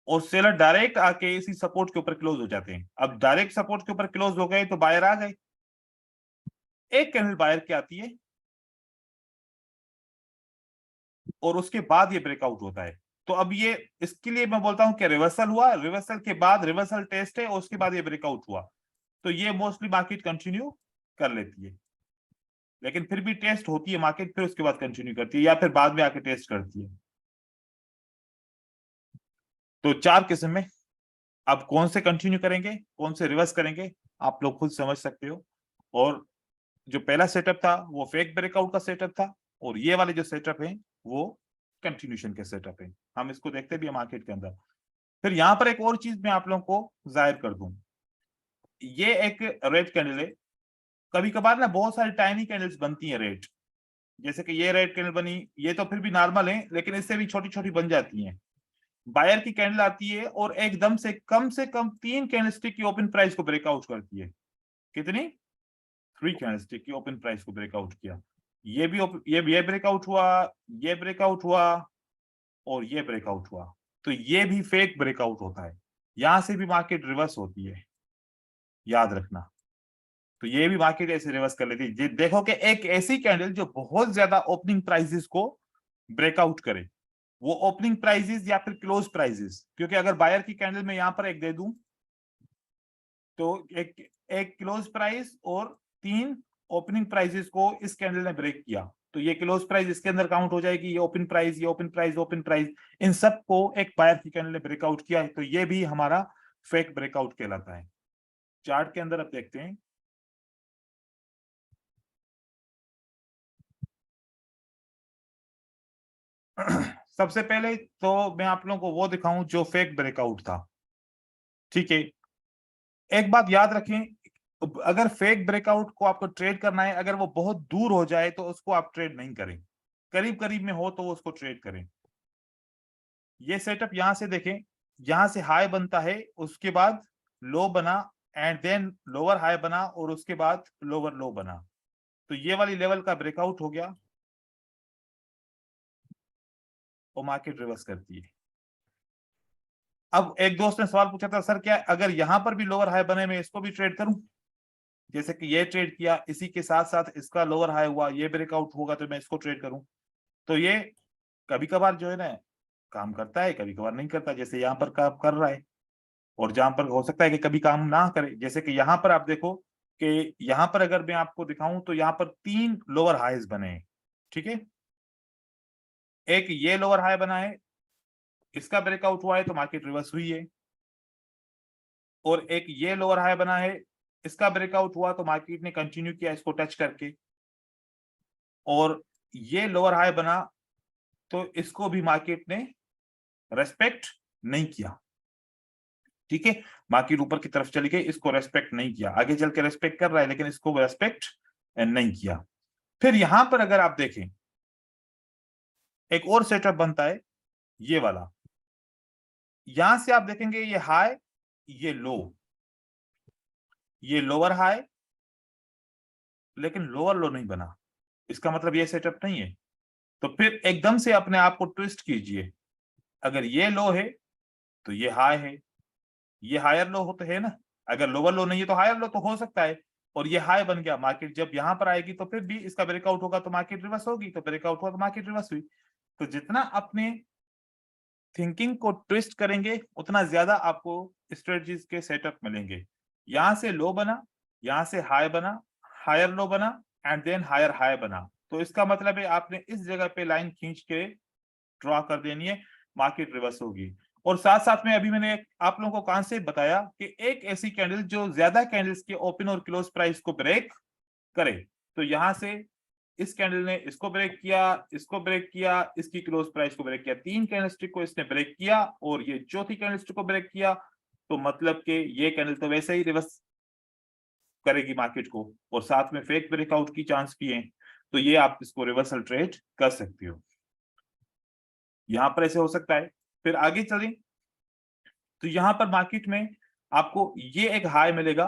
और सेलर डायरेक्ट आके इसी सपोर्ट के ऊपर क्लोज हो जाते हैं। अब डायरेक्ट सपोर्ट के ऊपर क्लोज हो गए तो बायर आ गए, एक कैंडल बायर की आती है और उसके बाद ये ब्रेकआउट होता है। तो अब ये, इसके लिए मैं बोलता हूं कि रिवर्सल हुआ, रिवर्सल के बाद रिवर्सल टेस्ट है और उसके बाद ये ब्रेकआउट हुआ, तो ये मोस्टली मार्केट कंटिन्यू कर लेती है। लेकिन फिर भी टेस्ट होती है मार्केट, फिर उसके बाद कंटिन्यू करती है या फिर बाद में आके टेस्ट करती है। तो 4 किस्म में। अब कौन से कंटिन्यू करेंगे, कौन से रिवर्स करेंगे, आप लोग खुद समझ सकते हो। और जो पहला सेटअप था वो फेक ब्रेकआउट का सेटअप था, और ये वाले जो सेटअप है वो कंटिन्यूशन के सेटअप है। हम इसको देखते भी हैं मार्केट के अंदर। फिर यहाँ पर एक और चीज मैं आप लोगों को जाहिर कर दूं, ये एक रेड कैंडल है। कभी कभार ना बहुत सारी टाइनी कैंडल्स बनती हैं रेड, जैसे कि ये रेड कैंडल बनी, ये तो फिर भी नॉर्मल है, लेकिन इससे भी छोटी छोटी बन जाती हैं। बायर की कैंडल आती है और एकदम से कम 3 कैंडलस्टिक की ओपन प्राइस को ब्रेकआउट करती है। कितनी? 3 कैंडलस्टिक की ओपन प्राइस को ब्रेकआउट किया। ये भी ये ब्रेकआउट हुआ, ये ब्रेकआउट हुआ, और ये ब्रेकआउट हुआ। तो ये भी फेक ब्रेकआउट होता है, यहां से भी मार्केट रिवर्स होती है, याद रखना। तो ये भी मार्केट ऐसे रिवर्स कर लेती है। देखो कि एक ऐसी कैंडल जो बहुत ज्यादा ओपनिंग प्राइसेस को ब्रेकआउट करे, वो ओपनिंग प्राइसेस या फिर क्लोज प्राइसेस, क्योंकि अगर बायर की कैंडल में यहां पर एक दे दूं, तो एक क्लोज प्राइस और 3 ओपनिंग प्राइसेस को इस कैंडल ने ब्रेक किया, तो ये क्लोज प्राइस इसके अंदर काउंट हो जाएगी। ये ओपन प्राइस, ये ओपन प्राइस, ओपन प्राइस, इन सब को एक बायर की कैंडल ने ब्रेकआउट किया है, तो ये भी हमारा फेक ब्रेकआउट कहलाता है। चार्ट के अंदर अब देखते हैं। सबसे पहले तो मैं आप लोगों को वो दिखाऊं जो फेक ब्रेकआउट था। ठीक है, एक बात याद रखें, अगर फेक ब्रेकआउट को आपको ट्रेड करना है, अगर वो बहुत दूर हो जाए तो उसको आप ट्रेड नहीं करें, करीब करीब में हो तो उसको ट्रेड करें। ये सेटअप यहां से देखें, यहां से हाई बनता है, उसके बाद लो बना, एंड देन लोअर हाई बना, और उसके बाद लोअर लो बना। तो ये वाली लेवल का ब्रेकआउट हो गया, और मार्केट रिवर्स करती है। अब एक दोस्त ने सवाल पूछा था, सर क्या अगर यहां पर भी लोअर हाई बने मैं इसको भी ट्रेड करूं? जैसे कि ये ट्रेड किया, इसी के साथ साथ इसका लोअर हाई हुआ, ये ब्रेकआउट होगा तो मैं इसको ट्रेड करूं। तो ये कभी कभार जो है ना काम करता है, कभी कभार नहीं करता, जैसे यहाँ पर काम कर रहा है। और जहां पर हो सकता है कि कभी काम ना करे, जैसे कि यहाँ पर आप देखो कि यहाँ पर अगर मैं आपको दिखाऊं तो यहाँ पर 3 लोअर हाईज बने हैं, ठीक है। एक ये लोअर हाई बना है, इसका ब्रेकआउट हुआ है तो मार्केट रिवर्स हुई है। और एक ये लोअर हाई बना है, इसका ब्रेकआउट हुआ तो मार्केट ने कंटिन्यू किया इसको टच करके। और ये लोअर हाई बना तो इसको भी मार्केट ने रेस्पेक्ट नहीं किया, ठीक है। मार्केट ऊपर की तरफ चली गई, इसको रेस्पेक्ट नहीं किया, आगे चल के रेस्पेक्ट कर रहा है लेकिन इसको रेस्पेक्ट नहीं किया। फिर यहां पर अगर आप देखें एक और सेटअप बनता है, ये वाला। यहां से आप देखेंगे ये हाई, ये लो, ये लोअर हाई, लेकिन लोअर लो नहीं बना, इसका मतलब ये सेटअप नहीं है। तो फिर एकदम से अपने आप को ट्विस्ट कीजिए, अगर ये लो है तो ये हाई है, ये हायर लो हो तो है ना, अगर लोअर लो नहीं है तो हायर लो तो हो सकता है। और ये हाई बन गया, मार्केट जब यहां पर आएगी तो फिर भी इसका ब्रेकआउट होगा तो मार्केट रिवर्स होगी, तो ब्रेकआउट हुआ तो मार्केट रिवर्स हुई। तो जितना अपने थिंकिंग को ट्विस्ट करेंगे उतना ज्यादा आपको स्ट्रेटजीज के सेटअप मिलेंगे। यहां से लो बना, यहां से हाई बना, हायर लो बना एंड देन हायर हाई बना, तो इसका मतलब है आपने इस जगह पे लाइन खींच के ड्रॉ कर देनी है, मार्केट रिवर्स होगी। और साथ साथ में अभी मैंने आप लोगों को कॉन्सेप्ट बताया कि एक ऐसी कैंडल जो ज्यादा कैंडल्स के ओपन और क्लोज प्राइस को ब्रेक करे, तो यहां से इस कैंडल ने इसको ब्रेक किया, इसको ब्रेक किया, इसकी क्लोज प्राइस को ब्रेक किया, 3 कैंडलस्टिक को इसने ब्रेक किया और ये चौथी कैंडलस्टिक को ब्रेक किया, तो मतलब कि ये कैंडल तो वैसे ही रिवर्स करेगी मार्केट को, और साथ में फेक ब्रेकआउट की चांस भी है। तो ये आप इसको रिवर्सल ट्रेड कर सकते हो, यहां पर ऐसे हो सकता है। फिर आगे चलें तो यहां पर मार्केट में आपको ये एक हाई मिलेगा,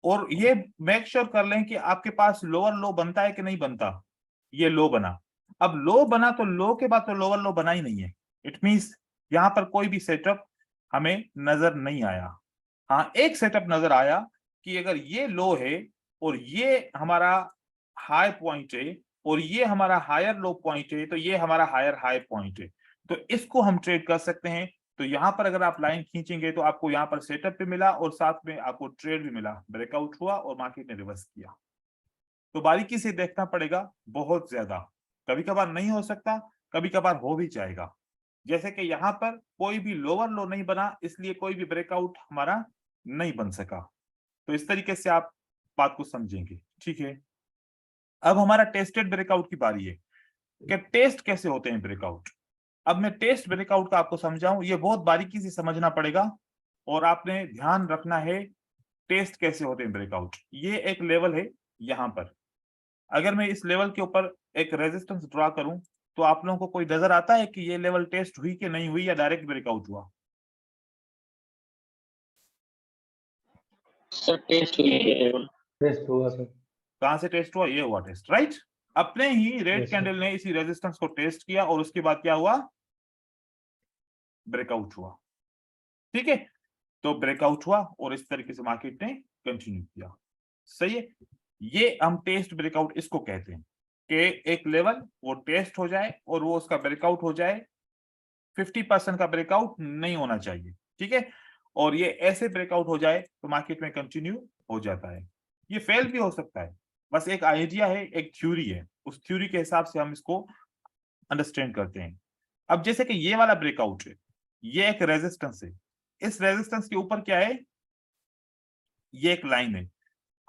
और ये मेक श्योर कर लें कि आपके पास लोअर लो बनता है कि नहीं बनता। ये लो बना, अब लो बना तो लो के बाद तो लोअर लो बना ही नहीं है, इट मींस यहां पर कोई भी सेटअप हमें नजर नहीं आया। हाँ, एक सेटअप नजर आया कि अगर ये लो है और ये हमारा हाई पॉइंट है और ये हमारा हायर लो पॉइंट है, तो ये हमारा हायर हाई पॉइंट है, तो इसको हम ट्रेड कर सकते हैं। तो यहां पर अगर आप लाइन खींचेंगे तो आपको यहां पर सेटअप भी मिला और साथ में आपको ट्रेड भी मिला, ब्रेकआउट हुआ और मार्केट ने रिवर्स किया। तो बारीकी से देखना पड़ेगा बहुत ज्यादा, कभी कभार नहीं हो सकता, कभी कभार हो भी जाएगा। जैसे कि यहाँ पर कोई भी लोअर लो नहीं बना, इसलिए कोई भी ब्रेकआउट हमारा नहीं बन सका। तो इस तरीके से आप बात को समझेंगे, ठीक है। अब हमारा टेस्टेड ब्रेकआउट की बारी है कि टेस्ट कैसे होते हैं ब्रेकआउट। अब मैं टेस्ट ब्रेकआउट का आपको समझाऊं, ये बहुत बारीकी से समझना पड़ेगा और आपने ध्यान रखना है टेस्ट कैसे होते हैं ब्रेकआउट। ये एक लेवल है, यहां पर अगर मैं इस लेवल के ऊपर एक रेजिस्टेंस ड्रॉ करूं तो आप लोगों को कोई नजर आता है कि ये लेवल टेस्ट हुई कि नहीं हुई, या डायरेक्ट ब्रेकआउट हुआ? सर टेस्ट हुई है। टेस्ट हुआ सर। कहां से टेस्ट हुआ? ये हुआ टेस्ट, राइट। अपने ही रेड Yes, sir. कैंडल ने इसी रेजिस्टेंस को टेस्ट किया और उसके बाद क्या हुआ? ब्रेकआउट हुआ, ठीक है। तो ब्रेकआउट हुआ और इस तरीके से मार्केट ने कंटिन्यू किया, सही है। ये हम टेस्ट ब्रेकआउट इसको कहते हैं कि एक लेवल वो टेस्ट हो जाए और वो उसका ब्रेकआउट हो जाए, 50% का ब्रेकआउट नहीं होना चाहिए, ठीक है। और ये ऐसे ब्रेकआउट हो जाए तो मार्केट में कंटिन्यू हो जाता है। ये फेल भी हो सकता है, बस एक आइडिया है, एक थ्योरी है, उस थ्योरी के हिसाब से हम इसको अंडरस्टैंड करते हैं। अब जैसे कि ये वाला ब्रेकआउट है, ये एक रेजिस्टेंस है, इस रेजिस्टेंस के ऊपर क्या है? ये एक लाइन है।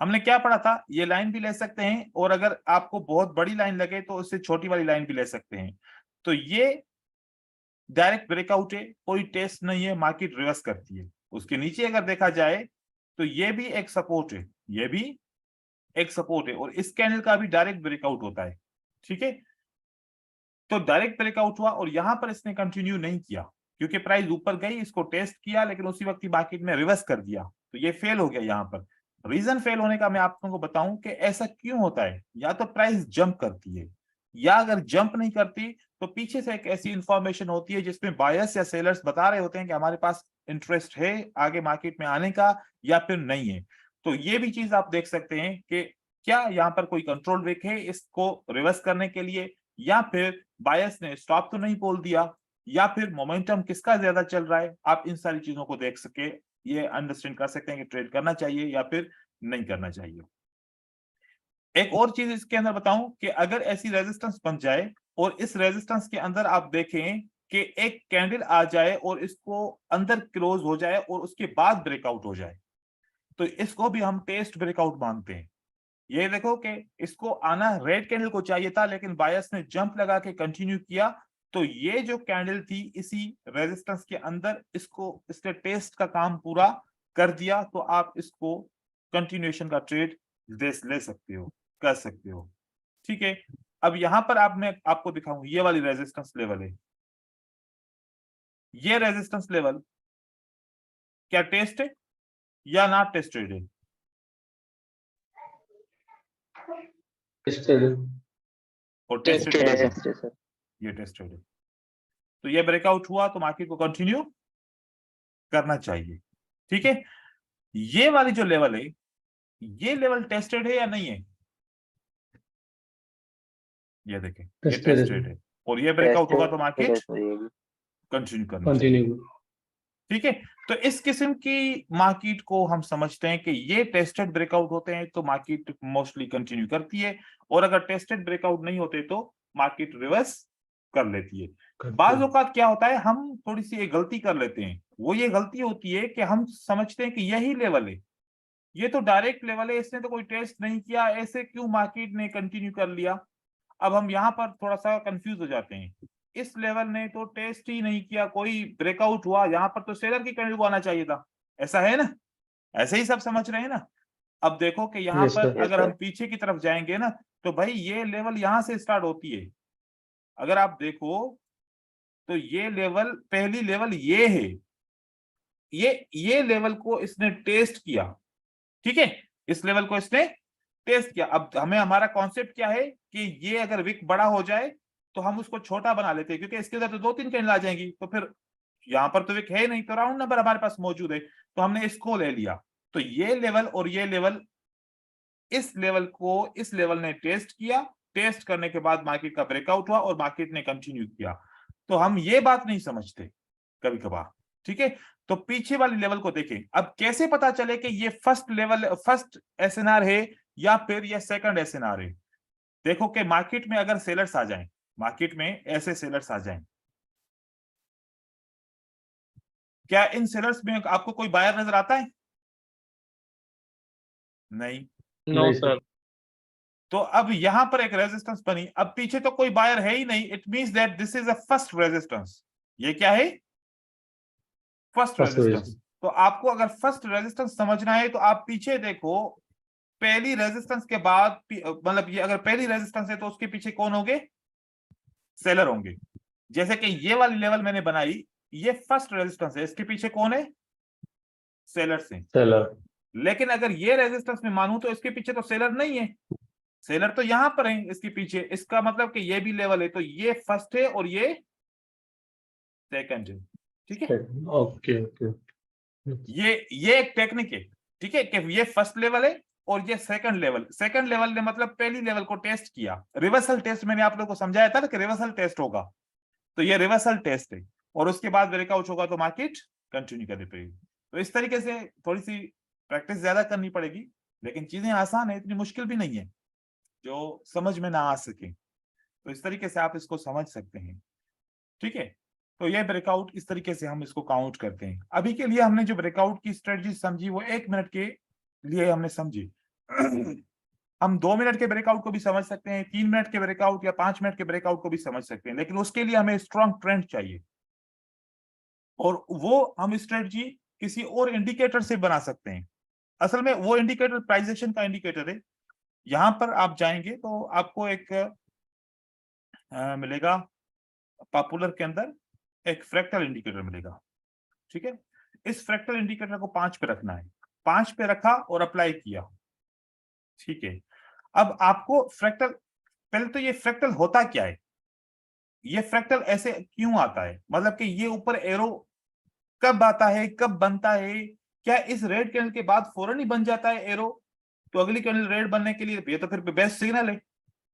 हमने क्या पढ़ा था? ये लाइन भी ले सकते हैं और अगर आपको बहुत बड़ी लाइन लगे तो उससे छोटी वाली लाइन भी ले सकते हैं। तो ये डायरेक्ट ब्रेकआउट है, कोई टेस्ट नहीं है, मार्केट रिवर्स करती है। उसके नीचे अगर देखा जाए तो ये भी एक सपोर्ट है, ये भी एक सपोर्ट है, और इस कैंडल का भी डायरेक्ट ब्रेकआउट होता है, ठीक है। तो डायरेक्ट ब्रेकआउट हुआ और यहां पर इसने कंटिन्यू नहीं किया क्योंकि प्राइस ऊपर गई, इसको टेस्ट किया, लेकिन उसी वक्त मार्केट में रिवर्स कर दिया, तो ये फेल हो गया। यहां पर रीजन फेल होने का मैं आप लोगों को बताऊं कि ऐसा क्यों होता है। या तो प्राइस जंप करती है, या अगर जंप नहीं करती तो पीछे से एक ऐसी इंफॉर्मेशन होती है जिसमें बायर्स या सेलर्स बता रहे होते हैं कि हमारे पास इंटरेस्ट है आगे मार्केट में आने का या फिर नहीं है। तो ये भी चीज आप देख सकते हैं कि क्या यहाँ पर कोई कंट्रोल विक है इसको रिवर्स करने के लिए, या फिर बायर्स ने स्टॉप तो नहीं बोल दिया, या फिर मोमेंटम किसका ज्यादा चल रहा है। आप इन सारी चीजों को देख सके ये अंडरस्टैंड कर सकते हैं कि ट्रेड करना चाहिए या फिर नहीं करना चाहिए। एक और चीज इसके अंदर बताऊं कि अगर ऐसी रेजिस्टेंस बन जाए और इस रेजिस्टेंस के अंदर आप देखें कि एक कैंडल आ जाए और इसको अंदर क्लोज हो जाए और उसके बाद ब्रेकआउट हो जाए, तो इसको भी हम टेस्ट ब्रेकआउट मानते हैं। ये देखो कि इसको आना रेड कैंडल को चाहिए था लेकिन बायर्स ने जंप लगा के कंटिन्यू किया, तो ये जो कैंडल थी इसी रेजिस्टेंस के अंदर इसके टेस्ट का काम पूरा कर दिया, तो आप इसको कंटिन्यूएशन का ट्रेड ले सकते हो, कर सकते हो। ठीक है, अब यहां पर मैं आपको दिखाऊं ये वाली रेजिस्टेंस लेवल है, ये रेजिस्टेंस लेवल क्या टेस्ट है या नॉट टेस्टेड है? और टेस्टेड है, ये टेस्टेड है। तो ये ब्रेकआउट हुआ तो मार्केट को कंटिन्यू करना चाहिए। ठीक है, ये वाली जो लेवल है ये लेवल टेस्टेड है या नहीं है? ये देखें ये टेस्टेड है और ये ब्रेकआउट होगा तो मार्केट कंटिन्यू करना चाहिए। ठीक है, तो इस किस्म की मार्केट को हम समझते हैं कि ये टेस्टेड ब्रेकआउट होते हैं तो मार्केट मोस्टली कंटिन्यू करती है, और अगर टेस्टेड ब्रेकआउट नहीं होते तो मार्केट रिवर्स कर लेती है। बाज़ औक़ात क्या होता है हम थोड़ी सी एक गलती कर लेते हैं, वो ये गलती होती है कि हम समझते हैं कि यही लेवल है, ये तो डायरेक्ट लेवल है, इसने तो कोई टेस्ट नहीं किया, ऐसे क्यों मार्केट ने कंटिन्यू कर लिया। अब हम यहाँ पर थोड़ा सा कंफ्यूज हो जाते हैं, इस लेवल ने तो टेस्ट ही नहीं किया, कोई ब्रेकआउट हुआ, यहाँ पर तो सेलर की कैंडल को आना चाहिए था, ऐसा है ना, ऐसे ही सब समझ रहे हैं ना। अब देखो कि यहाँ पर अगर हम पीछे की तरफ जाएंगे ना तो भाई ये लेवल यहाँ से स्टार्ट होती है, अगर आप देखो तो ये लेवल पहली लेवल ये है, ये लेवल को इसने टेस्ट किया। ठीक है, इस लेवल को इसने टेस्ट किया। अब हमें हमारा कॉन्सेप्ट क्या है कि ये अगर विक बड़ा हो जाए तो हम उसको छोटा बना लेते हैं, क्योंकि इसके अंदर तो 2-3 कैंडल आ जाएंगी, तो फिर यहाँ पर तो विक है नहीं, तो राउंड नंबर हमारे पास मौजूद है, तो हमने इसको ले लिया। तो ये लेवल और ये लेवल, इस लेवल को इस लेवल ने टेस्ट किया, टेस्ट करने के बाद मार्केट का ब्रेकआउट हुआ और मार्केट ने कंटिन्यू किया। तो हम ये बात नहीं समझते कभी कभार। ठीक है, तो पीछे वाली लेवल को देखें। अब कैसे पता चले कि ये फर्स्ट एसएनआर है या फिर ये सेकंड एसएनआर है? देखो कि मार्केट में अगर सेलर्स आ जाएं, मार्केट में ऐसे सेलर्स आ जाएं, क्या इन सेलर्स में आपको कोई बायर नजर आता है? नहीं, नो सर। तो अब यहां पर एक रेजिस्टेंस बनी, अब पीछे तो कोई बायर है ही नहीं, it means that this is a first resistance. ये क्या है? First resistance. तो आपको अगर फर्स्ट रेजिस्टेंस समझना है तो आप पीछे देखो, पहली रेजिस्टेंस के बाद मतलब ये अगर पहली रेजिस्टेंस है तो उसके पीछे कौन होंगे? सेलर होंगे। जैसे कि ये वाली लेवल मैंने बनाई, ये फर्स्ट रेजिस्टेंस है, इसके पीछे कौन है? सेलर्स हैं। सेलर। लेकिन अगर ये रेजिस्टेंस में मानूं तो इसके पीछे तो सेलर नहीं है, सेलर तो यहां पर है इसके पीछे, इसका मतलब कि ये भी लेवल है, तो ये फर्स्ट है और ये सेकंड है। ठीक है, ओके ओके। ये एक टेक्निक है। ठीक है, कि ये फर्स्ट लेवल है और ये सेकंड लेवल ने मतलब पहली लेवल को टेस्ट किया। रिवर्सल टेस्ट मैंने आप लोगों को समझाया था ना कि रिवर्सल टेस्ट होगा, तो ये रिवर्सल टेस्ट है और उसके बाद ब्रेकआउट होगा तो मार्केट कंटिन्यू करनी पड़ेगी। तो इस तरीके से थोड़ी सी प्रैक्टिस ज्यादा करनी पड़ेगी, लेकिन चीजें आसान है, इतनी मुश्किल भी नहीं है जो समझ में ना आ सके। तो इस तरीके से आप इसको समझ सकते हैं। ठीक है, तो ये ब्रेकआउट इस तरीके से हम इसको काउंट करते हैं। अभी के लिए हमने जो ब्रेकआउट की स्ट्रेटजी समझी वो 1 मिनट के लिए हमने समझी। हम 2 मिनट के ब्रेकआउट को भी समझ सकते हैं, 3 मिनट के ब्रेकआउट या 5 मिनट के ब्रेकआउट को भी समझ सकते हैं, लेकिन उसके लिए हमें स्ट्रॉन्ग ट्रेंड चाहिए और वो हम स्ट्रेटजी किसी और इंडिकेटर से बना सकते हैं। असल में वो इंडिकेटर प्राइस एक्शन का इंडिकेटर है। यहां पर आप जाएंगे तो आपको एक मिलेगा, पॉपुलर के अंदर एक फ्रैक्टल इंडिकेटर मिलेगा। ठीक है, इस फ्रैक्टल इंडिकेटर को 5 पे रखना है, 5 पे रखा और अप्लाई किया। ठीक है, अब आपको फ्रैक्टल पहले तो ये फ्रैक्टल होता क्या है, ये फ्रैक्टल ऐसे क्यों आता है, मतलब कि ये ऊपर एरो कब आता है, कब बनता है, क्या इस रेड कैंडल के बाद फौरन ही बन जाता है एरो, तो अगली कैंडल रेड बनने के लिए ये तो फिर बेस्ट सिग्नल है,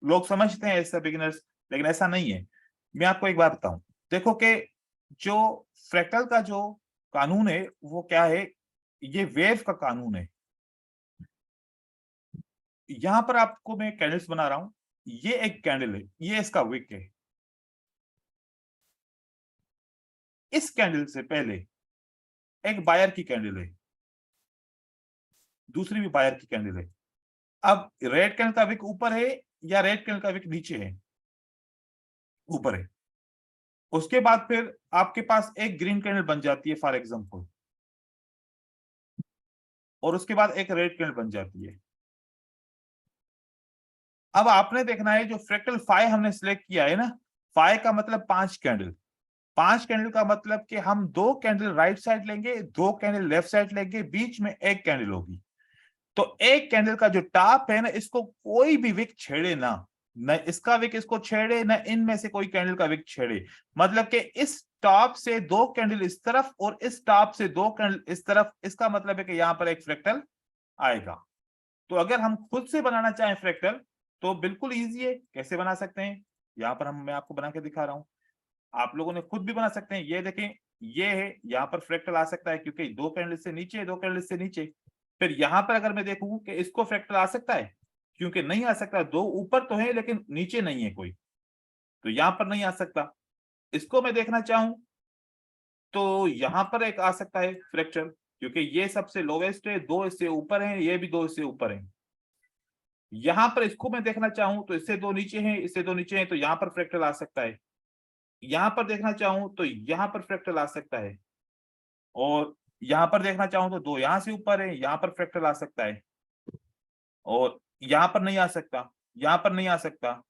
लोग समझते हैं ऐसा बिगिनर्स, लेकिन ऐसा नहीं है। मैं आपको एक बात बताऊं, देखो कि जो फ्रैक्टल का जो कानून है वो क्या है, ये वेव का कानून है। यहां पर आपको मैं कैंडल्स बना रहा हूं, ये एक कैंडल है, ये इसका विक है। इस कैंडल से पहले एक बायर की कैंडल है, दूसरी भी बायर की कैंडल है। अब रेड कैंडल का विक ऊपर है या रेड कैंडल का विक नीचे है, ऊपर है। उसके बाद फिर आपके पास एक ग्रीन कैंडल बन जाती है फॉर एग्जांपल, और उसके बाद एक रेड कैंडल बन जाती है। अब आपने देखना है जो फ्रैक्टल फाई हमने सिलेक्ट किया है ना, फाई का मतलब 5 कैंडल, 5 कैंडल का मतलब कि हम 2 कैंडल राइट साइड लेंगे, 2 कैंडल लेफ्ट साइड लेंगे, बीच में एक कैंडल होगी। तो एक कैंडल का जो टॉप है ना, इसको कोई भी विक छेड़े ना, न इसका विक इसको छेड़े, न इनमें से कोई कैंडल का विक छेड़े, मतलब कि इस टॉप से 2 कैंडल इस तरफ और इस टॉप से 2 कैंडल इस तरफ, इसका मतलब है कि यहां पर एक फ्रैक्टल आएगा। तो अगर हम खुद से बनाना चाहें फ्रैक्टल तो बिल्कुल इजी है, कैसे बना सकते हैं, यहाँ पर मैं आपको बना के दिखा रहा हूं, आप लोगों ने खुद भी बना सकते हैं। ये देखें, ये है, यहाँ पर फ्रैक्टल आ सकता है क्योंकि 2 कैंडल से नीचे, 2 कैंडल से नीचे। फिर यहाँ पर अगर मैं देखूं कि इसको फ्रैक्टल आ सकता है, क्योंकि नहीं आ सकता, 2 ऊपर तो है लेकिन नीचे नहीं है कोई, तो यहाँ पर नहीं आ सकता। इसको मैं देखना चाहूं तो यहाँ पर एक आ सकता है फ्रैक्चर, क्योंकि ये सबसे लोवेस्ट है, 2 इससे ऊपर है, ये भी 2 इससे ऊपर है। यहां पर इसको मैं देखना चाहूं तो इससे 2 नीचे हैं, इससे 2 नीचे हैं, तो यहां पर फ्रैक्टल आ सकता है। यहां पर देखना चाहूं तो यहां पर फ्रैक्टल आ सकता है, और यहां पर देखना चाहूं तो 2 यहां से ऊपर है, यहां पर फ्रैक्टल आ सकता है, और यहां पर नहीं आ सकता, यहां पर नहीं आ सकता,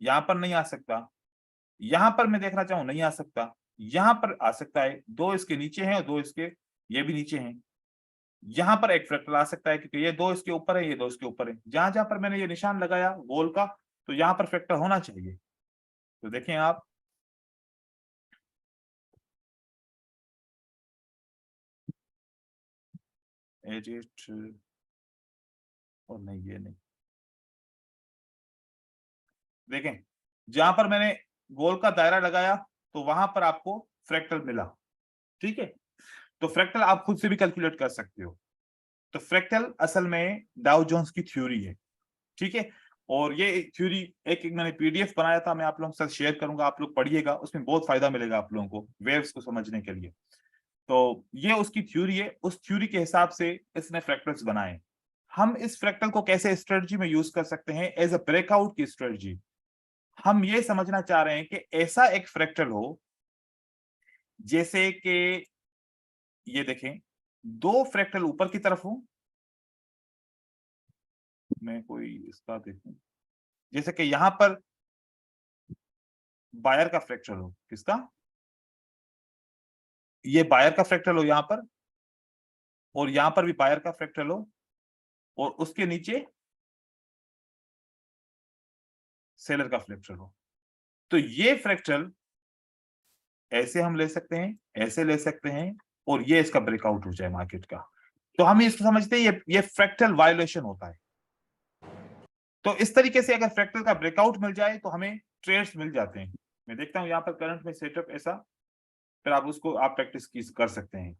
यहां पर नहीं आ सकता, यहां पर मैं देखना चाहूं नहीं आ सकता, यहां पर आ सकता है, 2 इसके नीचे हैं और 2 इसके ये भी नीचे हैं। यहां पर एक फ्रैक्टल आ सकता है क्योंकि ये 2 इसके ऊपर है, ये 2 इसके ऊपर है। जहां जहां पर मैंने ये निशान लगाया गोल का, तो यहां पर फ्रैक्टल होना चाहिए। तो देखें आप, एडिट, और नहीं ये नहीं, देखें जहां पर मैंने गोल का दायरा लगाया तो वहां पर आपको फ्रैक्टल मिला, ठीक है। तो फ्रैक्टल आप खुद से भी कैलकुलेट कर सकते हो। तो फ्रैक्टल असल में डाउ जोन्स की थ्योरी है, ठीक है। और ये थ्योरी एक मैंने पीडीएफ बनाया था, मैं आप लोगों के साथ शेयर करूंगा, आप लोग पढ़िएगा, उसमें बहुत फायदा मिलेगा आप लोगों को वेव्स को समझने के लिए। तो ये उसकी थ्योरी है, उस थ्योरी के हिसाब से इसने फ्रैक्टल्स बनाए। हम इस फ्रैक्टल को कैसे स्ट्रेटजी में यूज कर सकते हैं, एज अ ब्रेकआउट की स्ट्रेटजी। हम ये समझना चाह रहे हैं कि ऐसा एक फ्रैक्टल हो जैसे कि ये देखें, 2 फ्रैक्टल ऊपर की तरफ हो, मैं कोई इसका देखूं, जैसे कि यहां पर बायर का फ्रैक्चर हो, किसका, ये बायर का फ्रैक्चर हो यहां पर, और यहां पर भी बायर का फ्रैक्चर हो, और उसके नीचे सेलर का फ्रैक्चर हो। तो ये फ्रैक्चर ऐसे हम ले सकते हैं, ऐसे ले सकते हैं, और ये इसका ब्रेकआउट हो जाए मार्केट का, तो हम इसको समझते हैं ये फ्रैक्टल वायलेशन होता है। तो इस तरीके से अगर फ्रैक्टल का ब्रेकआउट मिल जाए तो हमें ट्रेड्स मिल जाते हैं। मैं देखता हूं यहाँ पर करंट में सेटअप ऐसा, फिर आप उसको आप प्रैक्टिस कर सकते हैं।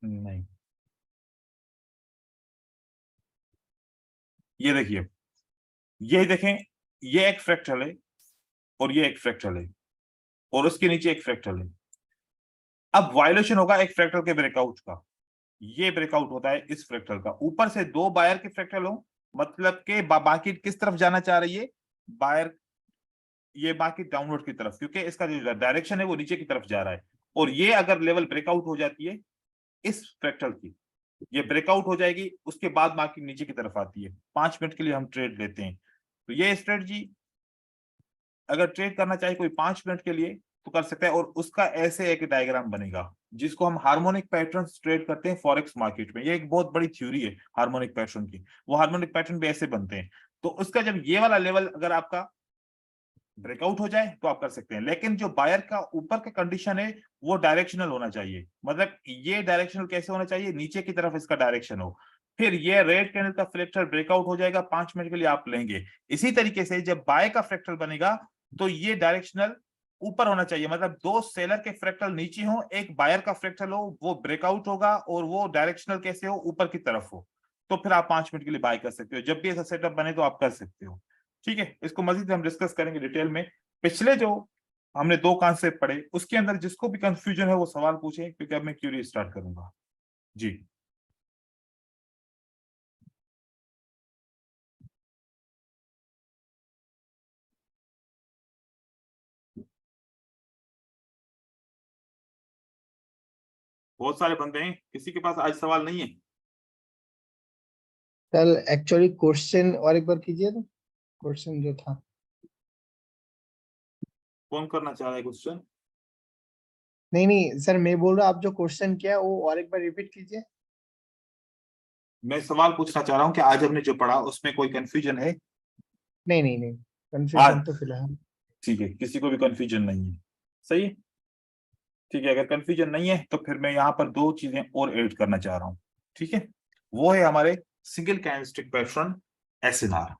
नहीं, ये देखिए, ये देखें, ये एक फ्रैक्टल है और ये एक फ्रैक्टल है, और उसके नीचे एक फ्रैक्टल है। अब वायलेशन होगा एक फ्रैक्टल के ब्रेकआउट का, ये ब्रेकआउट होता है इस फ्रैक्टल का। ऊपर से 2 बायर के फ्रैक्टल हो, मतलब के मार्केट किस तरफ जाना चाह रही है, बायर, ये मार्केट डाउनवर्ड की तरफ, क्योंकि इसका जो डायरेक्शन है वो नीचे की तरफ जा रहा है। और ये अगर लेवल ब्रेकआउट हो जाती है इस फ्रैक्टल की, ये ब्रेकआउट हो जाएगी, उसके बाद मार्केट नीचे की तरफ आती है। 5 मिनट के लिए हम ट्रेड लेते हैं, तो ये स्ट्रेटजी अगर ट्रेड करना चाहे कोई 5 मिनट के लिए, तो कर सकते हैं। और उसका ऐसे एक डायग्राम बनेगा जिसको हम हार्मोनिक पैटर्न ट्रेड करते हैं फॉरेक्स मार्केट में। ये एक बहुत बड़ी थ्योरी है हार्मोनिक पैटर्न की। वो हार्मोनिक पैटर्न भी ऐसे बनते हैं। तो उसका जब ये वाला लेवल अगर आपका ब्रेकआउट हो जाए तो आप कर सकते हैं। लेकिन जो बायर का ऊपर का कंडीशन है वो डायरेक्शनल होना चाहिए। मतलब ये डायरेक्शनल कैसे होना चाहिए, नीचे की तरफ इसका डायरेक्शन हो। फिर ये रेड कैंडल का फ्रैक्चर ब्रेकआउट हो जाएगा, 5 मिनट के लिए आप लेंगे। इसी तरीके से जब बाय का फ्रैक्चर बनेगा तो ये डायरेक्शनल ऊपर होना चाहिए। मतलब दो सेलर के फ्रैक्चर नीचे हो, एक बायर का फ्रैक्चर हो, वो ब्रेकआउट होगा और वो डायरेक्शनल कैसे हो, ऊपर की तरफ हो। तो फिर आप 5 मिनट के लिए बाय कर सकते हो। जब भी ऐसा सेटअप बने तो आप कर सकते हो। ठीक है, इसको मजीद हम डिस्कस करेंगे डिटेल में। पिछले जो हमने 2 कॉन्सेप्ट पढ़े उसके अंदर जिसको भी कंफ्यूजन है वो सवाल पूछे, क्योंकि अब मैं क्यूरी स्टार्ट करूंगा। जी बहुत सारे बंदे हैं, किसी के पास आज सवाल नहीं है? सर एक्चुअली क्वेश्चन और एक बार कीजिए तो, क्वेश्चन जो था। कौन करना चाह रहा है क्वेश्चन? नहीं नहीं सर, मैं बोल रहा हूँ आप जो क्वेश्चन किया है वो और एक बार रिपीट कीजिए। मैं सवाल पूछना चाह रहा हूँ कि आज हमने जो पढ़ा उसमें कोई कंफ्यूजन है? नहीं नहीं नहीं, आज कंफ्यूजन तो फिलहाल। ठीक है, किसी को भी कंफ्यूजन नहीं है, सही है। ठीक है, अगर कंफ्यूजन नहीं है तो फिर मैं यहाँ पर 2 चीजें और ऐड करना चाह रहा हूँ। ठीक है, वो है हमारे सिंगल कैंडलस्टिक पैटर्न एसएनआर,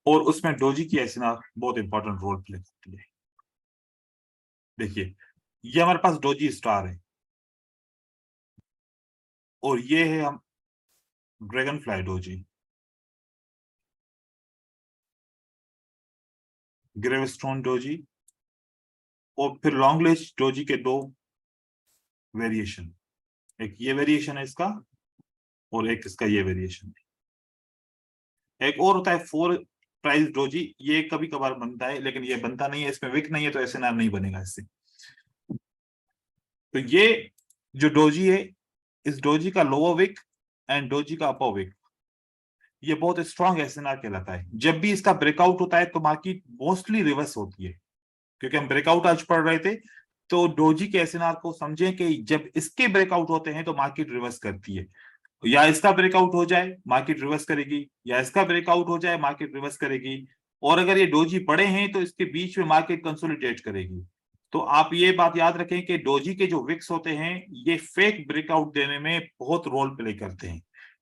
और उसमें डोजी की एसएनआर बहुत इंपॉर्टेंट रोल प्ले करती है। देखिए, ये हमारे पास डोजी स्टार है और ये है हम dragon fly doji, gravestone doji, और फिर लॉन्गलेज डोजी के 2 वेरिएशन। एक ये वेरिएशन है इसका और एक इसका ये वेरिएशन है। एक और होता है 4 प्राइस डोजी, ये कभी कभार बनता है लेकिन ये बनता नहीं है, इसमें विक नहीं है तो एसएनआर नहीं बनेगा इससे। तो ये जो डोजी है, इस डोजी का लोअर विक एंड डोजी का अपर विक, ये बहुत स्ट्रॉन्ग एसएनआर कहलाता है। जब भी इसका ब्रेकआउट होता है तो मार्केट मोस्टली रिवर्स होती है, क्योंकि हम ब्रेकआउट आज पढ़ रहे थे। तो डोजी के एसएनआर को समझें कि जब इसके ब्रेकआउट होते हैं तो मार्केट रिवर्स करती है। या इसका ब्रेकआउट हो जाए मार्केट रिवर्स करेगी, या इसका ब्रेकआउट हो जाए मार्केट रिवर्स करेगी। और अगर ये डोजी बड़े हैं तो इसके बीच में मार्केट कंसोलिडेट करेगी। तो आप ये बात याद रखें कि डोजी के जो विक्स होते हैं ये फेक ब्रेकआउट देने में बहुत रोल प्ले करते हैं।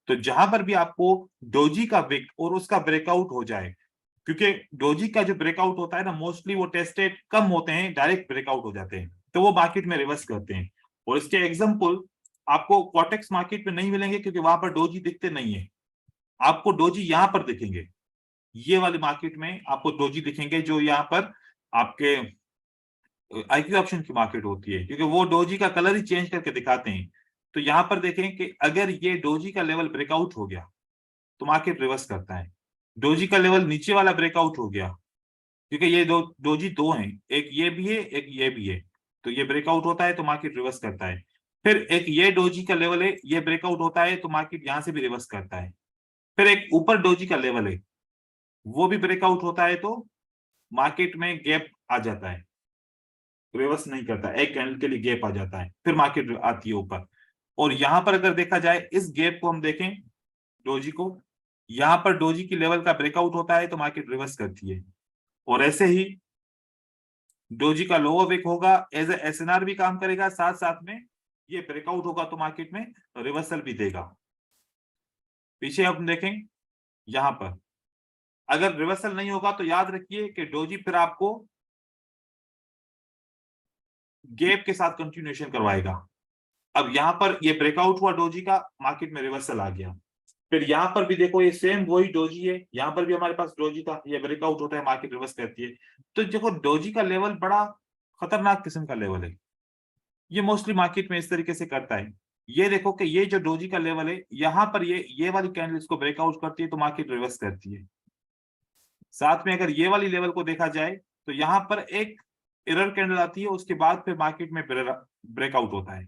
तो जहां पर भी आपको डोजी का विक और उसका ब्रेकआउट हो जाए, क्योंकि डोजी का जो ब्रेकआउट होता है ना, मोस्टली वो टेस्टेड कम होते हैं, डायरेक्ट ब्रेकआउट हो जाते हैं, तो वो मार्केट में रिवर्स करते हैं। और इसके एग्जांपल आपको क्वाटेक्स मार्केट में नहीं मिलेंगे, क्योंकि वहां पर डोजी दिखते नहीं है। आपको डोजी यहां पर दिखेंगे, ये वाली मार्केट में आपको डोजी दिखेंगे, जो यहाँ पर आपके आईक्यू ऑप्शन की मार्केट होती है, क्योंकि वो डोजी का कलर ही चेंज करके दिखाते हैं। तो यहां पर देखें कि अगर ये डोजी का लेवल ब्रेकआउट हो गया तो मार्केट रिवर्स करता है। डोजी का लेवल नीचे वाला ब्रेकआउट हो गया, क्योंकि ये डोजी 2 हैं, एक ये भी है एक ये भी है, तो ये ब्रेकआउट होता है तो मार्केट रिवर्स करता है। फिर एक ये डोजी का लेवल है, ये ब्रेकआउट होता है तो मार्केट यहां से भी रिवर्स करता है। फिर एक ऊपर डोजी का लेवल है, वो भी ब्रेकआउट होता है तो मार्केट में गैप आ जाता है, रिवर्स नहीं करता, एक कैंडल के लिए गैप आ जाता है, फिर मार्केट आती है ऊपर। और यहां पर अगर देखा जाए, इस गैप को हम देखें डोजी को, यहां पर डोजी की लेवल का ब्रेकआउट होता है तो मार्केट रिवर्स करती है। और ऐसे ही डोजी का लोअर विक होगा, एज ए एसएनआर भी काम करेगा, साथ साथ में ये ब्रेकआउट होगा तो मार्केट में रिवर्सल भी देगा। पीछे हम देखें, यहां पर अगर रिवर्सल नहीं होगा तो याद रखिए कि डोजी फिर आपको गैप के साथ कंटिन्यूएशन करवाएगा। अब यहां पर ये ब्रेकआउट हुआ डोजी का, मार्केट में रिवर्सल आ गया। फिर यहां पर भी देखो, ये सेम वही डोजी है, यहां पर भी हमारे पास डोजी था, ये ब्रेकआउट होता है मार्केट रिवर्स करती है। तो देखो, डोजी का लेवल बड़ा खतरनाक किस्म का लेवल है, ये मोस्टली मार्केट में इस तरीके से करता है। ये देखो कि ये जो डोजी का लेवल है, यहां पर ये वाली कैंडल इसको ब्रेकआउट करती है तो मार्केट रिवर्स करती है। साथ में अगर ये वाली लेवल को देखा जाए तो यहां पर एक एरर कैंडल आती है, उसके बाद फिर मार्केट में ब्रेकआउट होता है,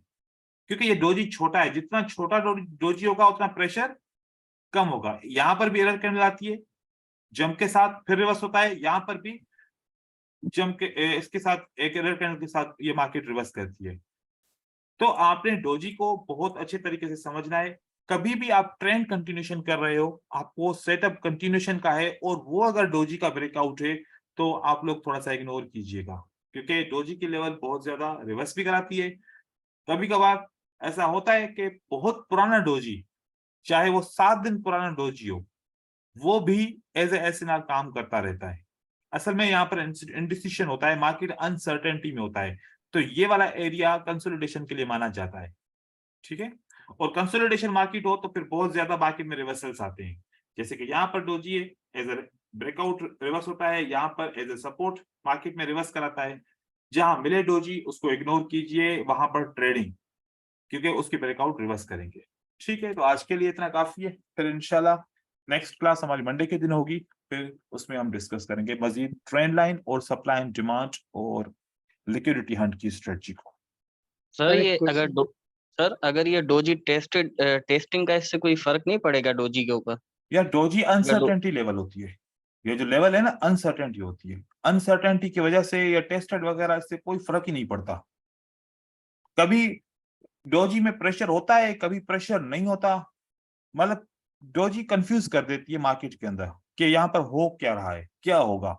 क्योंकि ये डोजी छोटा है, जितना छोटा डोजी होगा उतना प्रेशर कम होगा। यहां पर भी एरर कैंडल आती है, जंप के साथ फिर रिवर्स होता है, यहां पर भी जम के इसके साथ एक एरर कैंडल के साथ ये मार्केट रिवर्स करती है। तो आपने डोजी को बहुत अच्छे तरीके से समझना है। कभी भी आप ट्रेंड कंटिन्यूशन कर रहे हो, आपको सेटअप कंटिन्यूशन का है और वो अगर डोजी का ब्रेकआउट है तो आप लोग थोड़ा सा इग्नोर कीजिएगा, क्योंकि डोजी की लेवल बहुत ज्यादा रिवर्स भी कराती है। कभी कभार ऐसा होता है कि बहुत पुराना डोजी, चाहे वो 7 दिन पुराना डोजी हो, वो भी एज एसएनआर काम करता रहता है। असल में यहाँ पर इंडिसिशन होता है, मार्केट अनसर्टेनिटी में होता है, तो ये वाला एरिया कंसोलिडेशन के लिए माना जाता है। ठीक है, और कंसोलिडेशन मार्केट हो तो फिर बहुत ज्यादा मार्केट में रिवर्सल्स आते हैं, जैसे कि यहाँ पर डोजी है, एज ए ब्रेकआउट रिवर्स होता है, यहाँ पर एज ए सपोर्ट मार्केट में रिवर्स कराता है। जहां मिले डोजी उसको इग्नोर कीजिए, वहां पर ट्रेडिंग, क्योंकि उसकी ब्रेकआउट रिवर्स करेंगे। ठीक है, तो आज के लिए इतना काफी है, फिर इंशाल्लाह नेक्स्ट क्लास हमारी मंडे के दिन होगी, फिर उसमें हम डिस्कस करेंगे मजीद ट्रेंड लाइन और सप्लाई एंड डिमांड और लिक्विडिटी हंट की स्ट्रेटजी को। सर ये अगर ये डोजी टेस्टिंग का इससे कोई फर्क नहीं पड़ेगा डोजी के ऊपर? यार डोजी अनसर्टेनिटी लेवल होती है, ये जो लेवल है ना अनसर्टेनिटी होती है, अनसर्टेनिटी की वजह से या टेस्टेड वगैरह इससे कोई फर्क ही नहीं पड़ता। कभी डोजी में प्रेशर होता है, कभी प्रेशर नहीं होता, मतलब डोजी कंफ्यूज कर देती है मार्केट के अंदर कि यहाँ पर हो क्या रहा है, क्या होगा।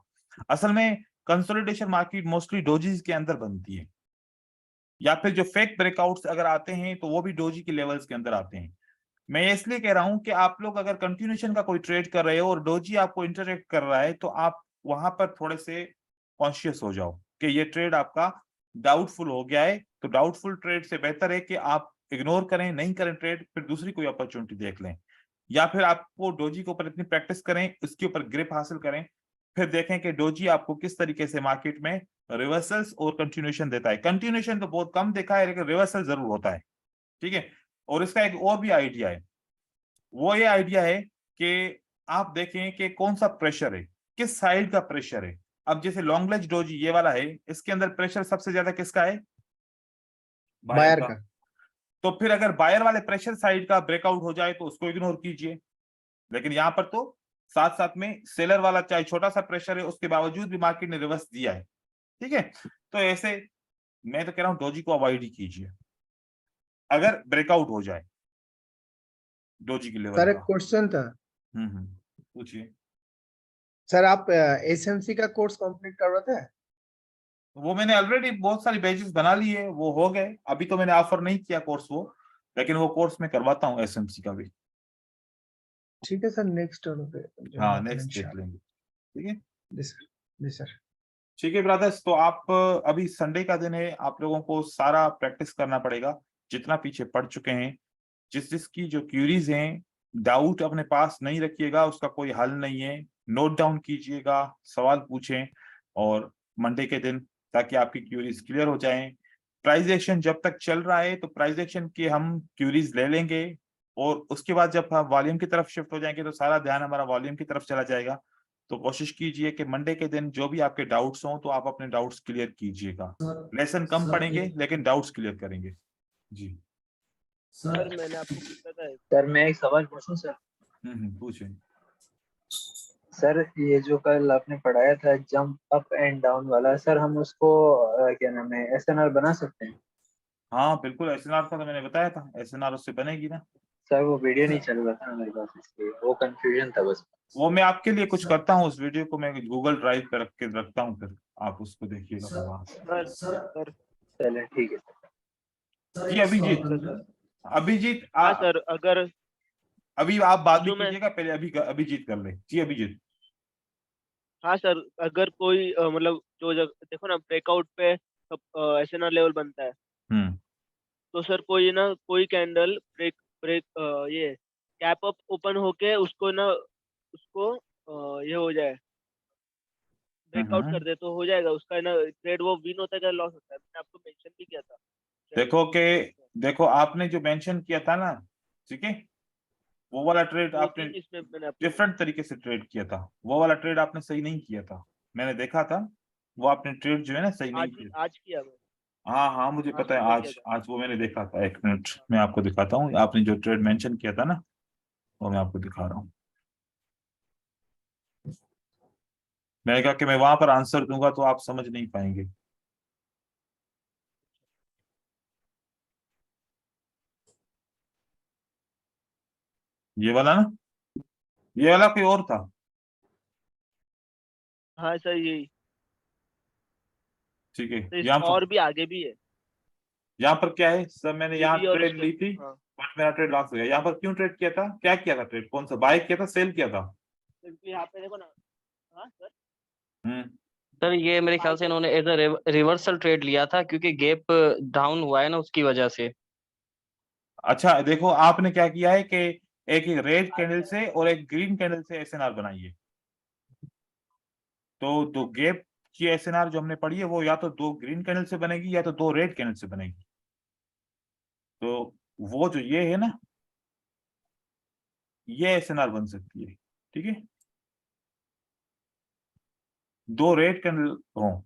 असल में कंसोलिडेशन मार्केट मोस्टली डोजीज के अंदर बनती है, या फिर जो फेक ब्रेकआउट्स अगर आते हैं तो वो भी डोजी के लेवल्स के अंदर आते हैं। मैं इसलिए कह रहा हूं कि आप लोग अगर कंटिन्यूएशन का कोई ट्रेड कर रहे हो और डोजी आपको इंटरेक्ट कर रहा है, तो आप वहां पर थोड़े से कॉन्शियस हो जाओ कि ये ट्रेड आपका डाउटफुल हो गया है। तो डाउटफुल ट्रेड से बेहतर है कि आप इग्नोर करें, नहीं करें ट्रेड, फिर दूसरी कोई अपॉर्चुनिटी देख लें, या फिर आपको डोजी के ऊपर इतनी प्रैक्टिस करें, उसके ऊपर ग्रिप हासिल करें, फिर देखें कि डोजी आपको किस तरीके से मार्केट में रिवर्सल्स और कंटिन्यूएशन देता है। कंटिन्यूएशन तो बहुत कम देखा है, लेकिन रिवर्सल जरूर होता है। ठीक है, और इसका एक और भी आइडिया है, वो ये आइडिया है कि आप देखें कि कौन सा प्रेशर है, किस साइड का प्रेशर है। अब जैसे लॉन्ग लेज डोजी ये वाला है, इसके अंदर प्रेशर सबसे ज्यादा किसका है? बायर का। तो फिर अगर बायर वाले प्रेशर साइड का ब्रेकआउट हो जाए तो उसको इग्नोर कीजिए, लेकिन यहाँ पर तो साथ साथ में सेलर वाला चाहे छोटा सा प्रेशर है उसके बावजूद भी मार्केट ने रिवर्स दिया है। ठीक है, तो ऐसे मैं तो कह रहा हूं डोजी को अवॉइड ही कीजिए अगर ब्रेकआउट हो जाए डोजी की लेवल सर का। एक क्वेश्चन था। पूछिए। सर आप एसएमसी का कोर्स कंप्लीट करवाते हैं? वो मैंने ऑलरेडी बहुत सारी बैचेस बना ली है, वो हो गए। अभी तो मैंने ऑफर नहीं किया कोर्स वो, लेकिन वो कोर्स मैं करवाता हूँ एसएमसी का भी। ठीक है सर, नेक्स्ट पे हाँ नेक्स्ट देख लेंगे। ठीक है जी सर। ठीक है ब्रदर्स, तो आप अभी संडे का दिन है, आप लोगों को सारा प्रैक्टिस करना पड़ेगा जितना पीछे पढ़ चुके हैं। जिसकी जो क्यूरीज हैं, डाउट अपने पास नहीं रखिएगा, उसका कोई हल नहीं है, नोट डाउन कीजिएगा, सवाल पूछें और मंडे के दिन, ताकि आपकी क्यूरीज क्लियर हो जाएं। प्राइस एक्शन जब तक चल रहा है तो प्राइस एक्शन के हम क्यूरीज ले लेंगे, और उसके बाद जब हम वॉल्यूम की तरफ शिफ्ट हो जाएंगे तो सारा ध्यान हमारा वॉल्यूम की तरफ चला जाएगा। तो कोशिश कीजिए कि मंडे के दिन जो भी आपके डाउट्स हों तो आप अपने डाउट्स क्लियर कीजिएगा। लेसन कम पढ़ेंगे लेकिन डाउट्स क्लियर करेंगे। जी सर मैंने आपको पूछा था सर, मैं एक सवाल पूछूं सर? पूछें। सर ये जो कल आपने पढ़ाया था जंप अप एंड डाउन वाला, सर हम उसको क्या नाम है एसएनआर बना सकते हैं? हाँ बिल्कुल, एसएनआर का तो मैंने बताया था, एसएनआर उससे बनेगी ना। सर वो वीडियो नहीं चल रहा था ना मेरे पास, इसलिए वो कंफ्यूजन था बस। वो मैं आपके लिए कुछ करता हूँ, उस वीडियो को मैं गूगल ड्राइव पे रख के रखता हूँ, फिर आप उसको देखिएगा फिर वहां से। सर चलें ठीक है सर। जी अभिजीत, अभिजीत हाँ सर, अगर अभी आप बाद में जो मैं कीजिएगा, पहले अभिजीत कर ले। जी अभिजीत। हाँ सर, अगर कोई मतलब देखो ना ब्रेकआउट पे एसएनआर लेवल बनता है, तो सर कोई ना कोई कैंडल ब्रेक ब्रेक ये कैप अप ओपन होके उसको ना उसको ये हो जाए, ब्रेकआउट कर दे, तो हो जाएगा उसका ना ट्रेड, वो विन होता है या लॉस होता है? मैंने आपको मेंशन भी किया था। देखो आपने जो मेंशन किया था ना, ठीक है, वो वाला ट्रेड आपने इसमें मैंने आपको डिफरेंट तरीके से ट्रेड किया था, वो वाला ट्रेड आपने सही नहीं किया था, मैंने देखा था। वो आपने ट्रेड जो है ना सही नहीं किया। आज किया मैं। हाँ हाँ मुझे पता है, सुबह किया आज था। आज वो मैंने देखा था। एक मिनट मैं आपको दिखाता हूँ, आपने जो ट्रेड मेंशन किया था ना वो मैं आपको दिखा रहा हूँ। मैंने कहा कि मैं वहां पर आंसर दूंगा तो आप समझ नहीं पाएंगे। ये वाला ना, ये वाला कोई और था। हाँ सर यही। ठीक है, तो इस यहाँ पर और भी आगे भी है। यहाँ पर क्या है सर, मैंने ये यहाँ भी और ट्रेड उसके ली थी हाँ बट मेरा ट्रेड लॉस हो गया। यहाँ पर क्यों ट्रेड किया था, क्या किया था ट्रेड, कौन सा बाय किया था, सेल किया था? क्योंकि यहाँ पे देखो ना। हाँ सर। हम्म। सर ये मेरे ख्याल से इन्होंने एज अ रिवर्सल ट्रेड लिया था, क्योंकि गैप डाउन हुआ है ना उसकी वजह से। अच्छा देखो, आपने क्या किया है कि एक रेड कैंडल से और एक ग्रीन कैंडल से एसएनआर बनाई है। तो गैप की एसएनआर जो हमने पढ़ी है वो या तो 2 ग्रीन कैंडल से बनेगी या तो 2 रेड कैंडल से बनेगी। तो वो जो ये है ना, ये एसएनआर बन सकती है। ठीक है, 2 रेड कैंडल हो,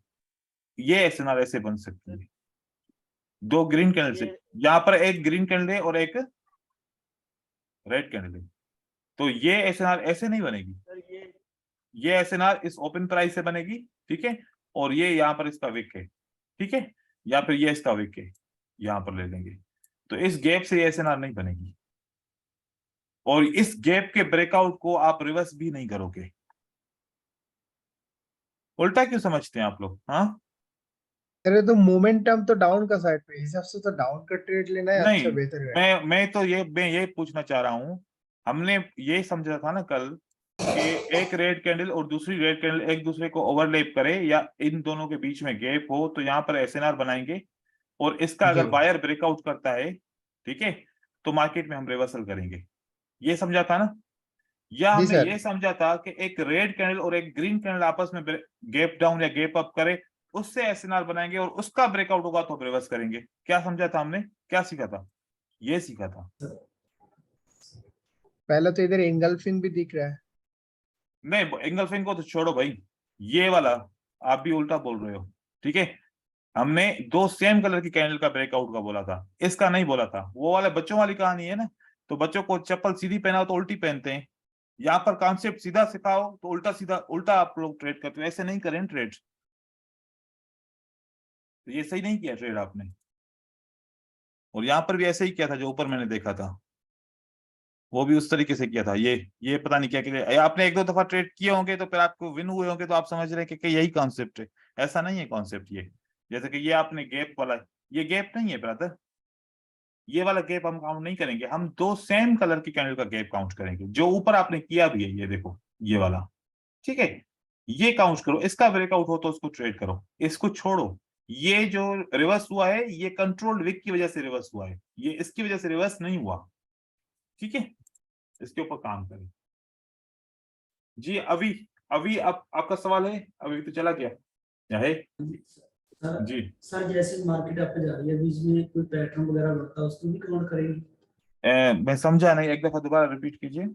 ये एसएनआर ऐसे बन सकती है। 2 ग्रीन कैंडल से, ये यहाँ पर एक ग्रीन कैंडल है और एक रेड कैंडल है, तो ये एसएनआर ऐसे नहीं बनेगी। सर ये एसएनआर इस ओपन प्राइस से बनेगी। ठीक है, और ये यहाँ पर इसका विक है। ठीक है, या फिर ये इसका विक है, यहाँ पर ले लेंगे। तो इस गैप से ये एसएनआर नहीं बनेगी, और इस गैप के ब्रेकआउट को आप रिवर्स भी नहीं करोगे। उल्टा क्यों समझते हैं आप लोग? हाँ, अरे तो मोमेंटम तो डाउन का साइड पे हिसाब से तो डाउन का ट्रेड लेना है, नहीं, अच्छा बेहतर है। मैं ये पूछना चाह रहा हूं, हमने ये समझा था ना कल कि एक रेड कैंडल और दूसरी रेड कैंडल एक दूसरे को ओवरलैप करे या इन दोनों के बीच में गैप हो तो यहाँ पर एसएनआर बनाएंगे, और इसका अगर जी। बायर ब्रेकआउट करता है, ठीक है, तो मार्केट में हम रिवर्सल करेंगे। ये समझा था ना? या जी हमने सर। ये समझा था कि एक रेड कैंडल और एक ग्रीन कैंडल आपस में गैप डाउन या गैप अप करे, उससे एसएनआर बनाएंगे और उसका ब्रेकआउट होगा तो हम रिवर्स करेंगे। क्या समझा था हमने, क्या सीखा था? ये सीखा था। पहले तो इधर एंगल्फिंग भी दिख रहा है। नहीं, एंगल्फिंग को तो छोड़ो भाई, ये वाला आप भी उल्टा बोल रहे हो। ठीक है, हमने 2 सेम कलर की कैंडल का ब्रेकआउट का बोला था, इसका नहीं बोला था। वो वाले बच्चों वाली कहानी है ना, तो बच्चों को चप्पल सीधी पहनाओ तो उल्टी पहनते हैं। यहाँ पर कॉन्सेप्ट सीधा सिखाओ तो उल्टा सीधा उल्टा आप लोग ट्रेड करते हो। ऐसे नहीं करें ट्रेड, तो ये सही नहीं किया ट्रेड आपने। और यहाँ पर भी ऐसे ही किया था, जो ऊपर मैंने देखा था वो भी उस तरीके से किया था। ये पता नहीं क्या किया, आपने 1-2 दफा ट्रेड किए होंगे तो फिर आपको विन हुए होंगे तो आप समझ रहे हैं कि यही कॉन्सेप्ट है। ऐसा नहीं है कॉन्सेप्ट ये। जैसे कि ये आपने गैप वाला, ये गैप नहीं है ब्रदर, ये वाला गैप हम काउंट नहीं करेंगे। हम 2 सेम कलर की कैंडल का गैप काउंट करेंगे, जो ऊपर आपने किया भी है, ये देखो ये वाला। ठीक है, ये काउंट करो, इसका ब्रेकआउट हो तो उसको ट्रेड करो, इसको छोड़ो। ये जो रिवर्स हुआ है ये कंट्रोल्ड विक की वजह से रिवर्स हुआ है, ये इसकी वजह से रिवर्स नहीं हुआ। ठीक है, इसके ऊपर काम करें। जी अभी अभी आपका सवाल है, अभी तो चला गया क्या है? सर जी सर जैसे मार्केट अप जा रही है, बीच में कोई पैटर्न वगैरह बनता है उसको भी काउंट करेंगे? मैं समझा नहीं, एक दफा दोबारा रिपीट कीजिए।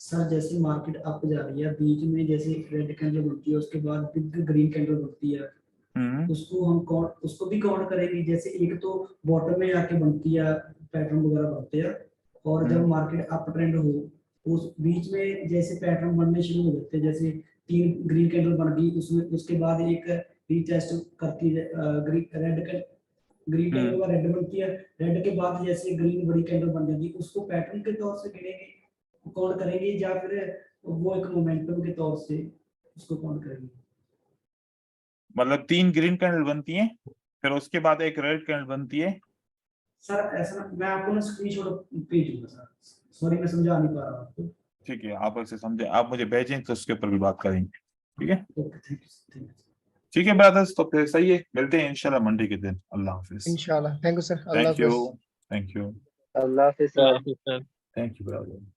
सर जैसे मार्केट अप जा रही है, बीच में जैसे रेड कैंडल बनती है, उसके बाद बिग ग्रीन कैंडल बनती है, उसको हम उसको भी काउंट करेंगे? जैसे एक तो बॉटम में आके बनती है, पैटर्न वगैरह बनते हैं, और जब मार्केट अप ट्रेंड हो उस बीच में जैसे पैटर्न बनने शुरू हो जाते हैं, जैसे 3 ग्रीन कैंडल बन गई, उसमें उसके बाद एक रीटेस्ट करती है ग्रीन कैंडल का रेड बनती है, रेड के बाद जैसे ग्रीन बड़ी कैंडल बन जाती है, उसको पैटर्न के तौर से गिनेंगे, काउंट करेंगे, या फिर वो एक मोमेंटम के तौर से उसको काउंट करेंगे? मतलब 3 ग्रीन कैंडल बनती हैं, फिर उसके बाद एक रेड कैंडल बनती है। सर ऐसा मैं आपको ना स्क्रीनशॉट भेजूंगा सर, सॉरी मैं समझा नहीं पा रहा हूँ आपको। ठीक है, आप ऐसे समझे, आप मुझे भेजें तो उसके ऊपर भी बात करेंगे। ठीक है, ओके थैंक यू। ठीक है ब्रदर्स, तो फिर सही है, मिलते हैं इंशाल्लाह मंडे के दिन। अल्लाह हाफिज। इंशाल्लाह। Thank you sir. Allah thank you, Hafiz. Thank you, Allah Hafiz sir. Thank you brother.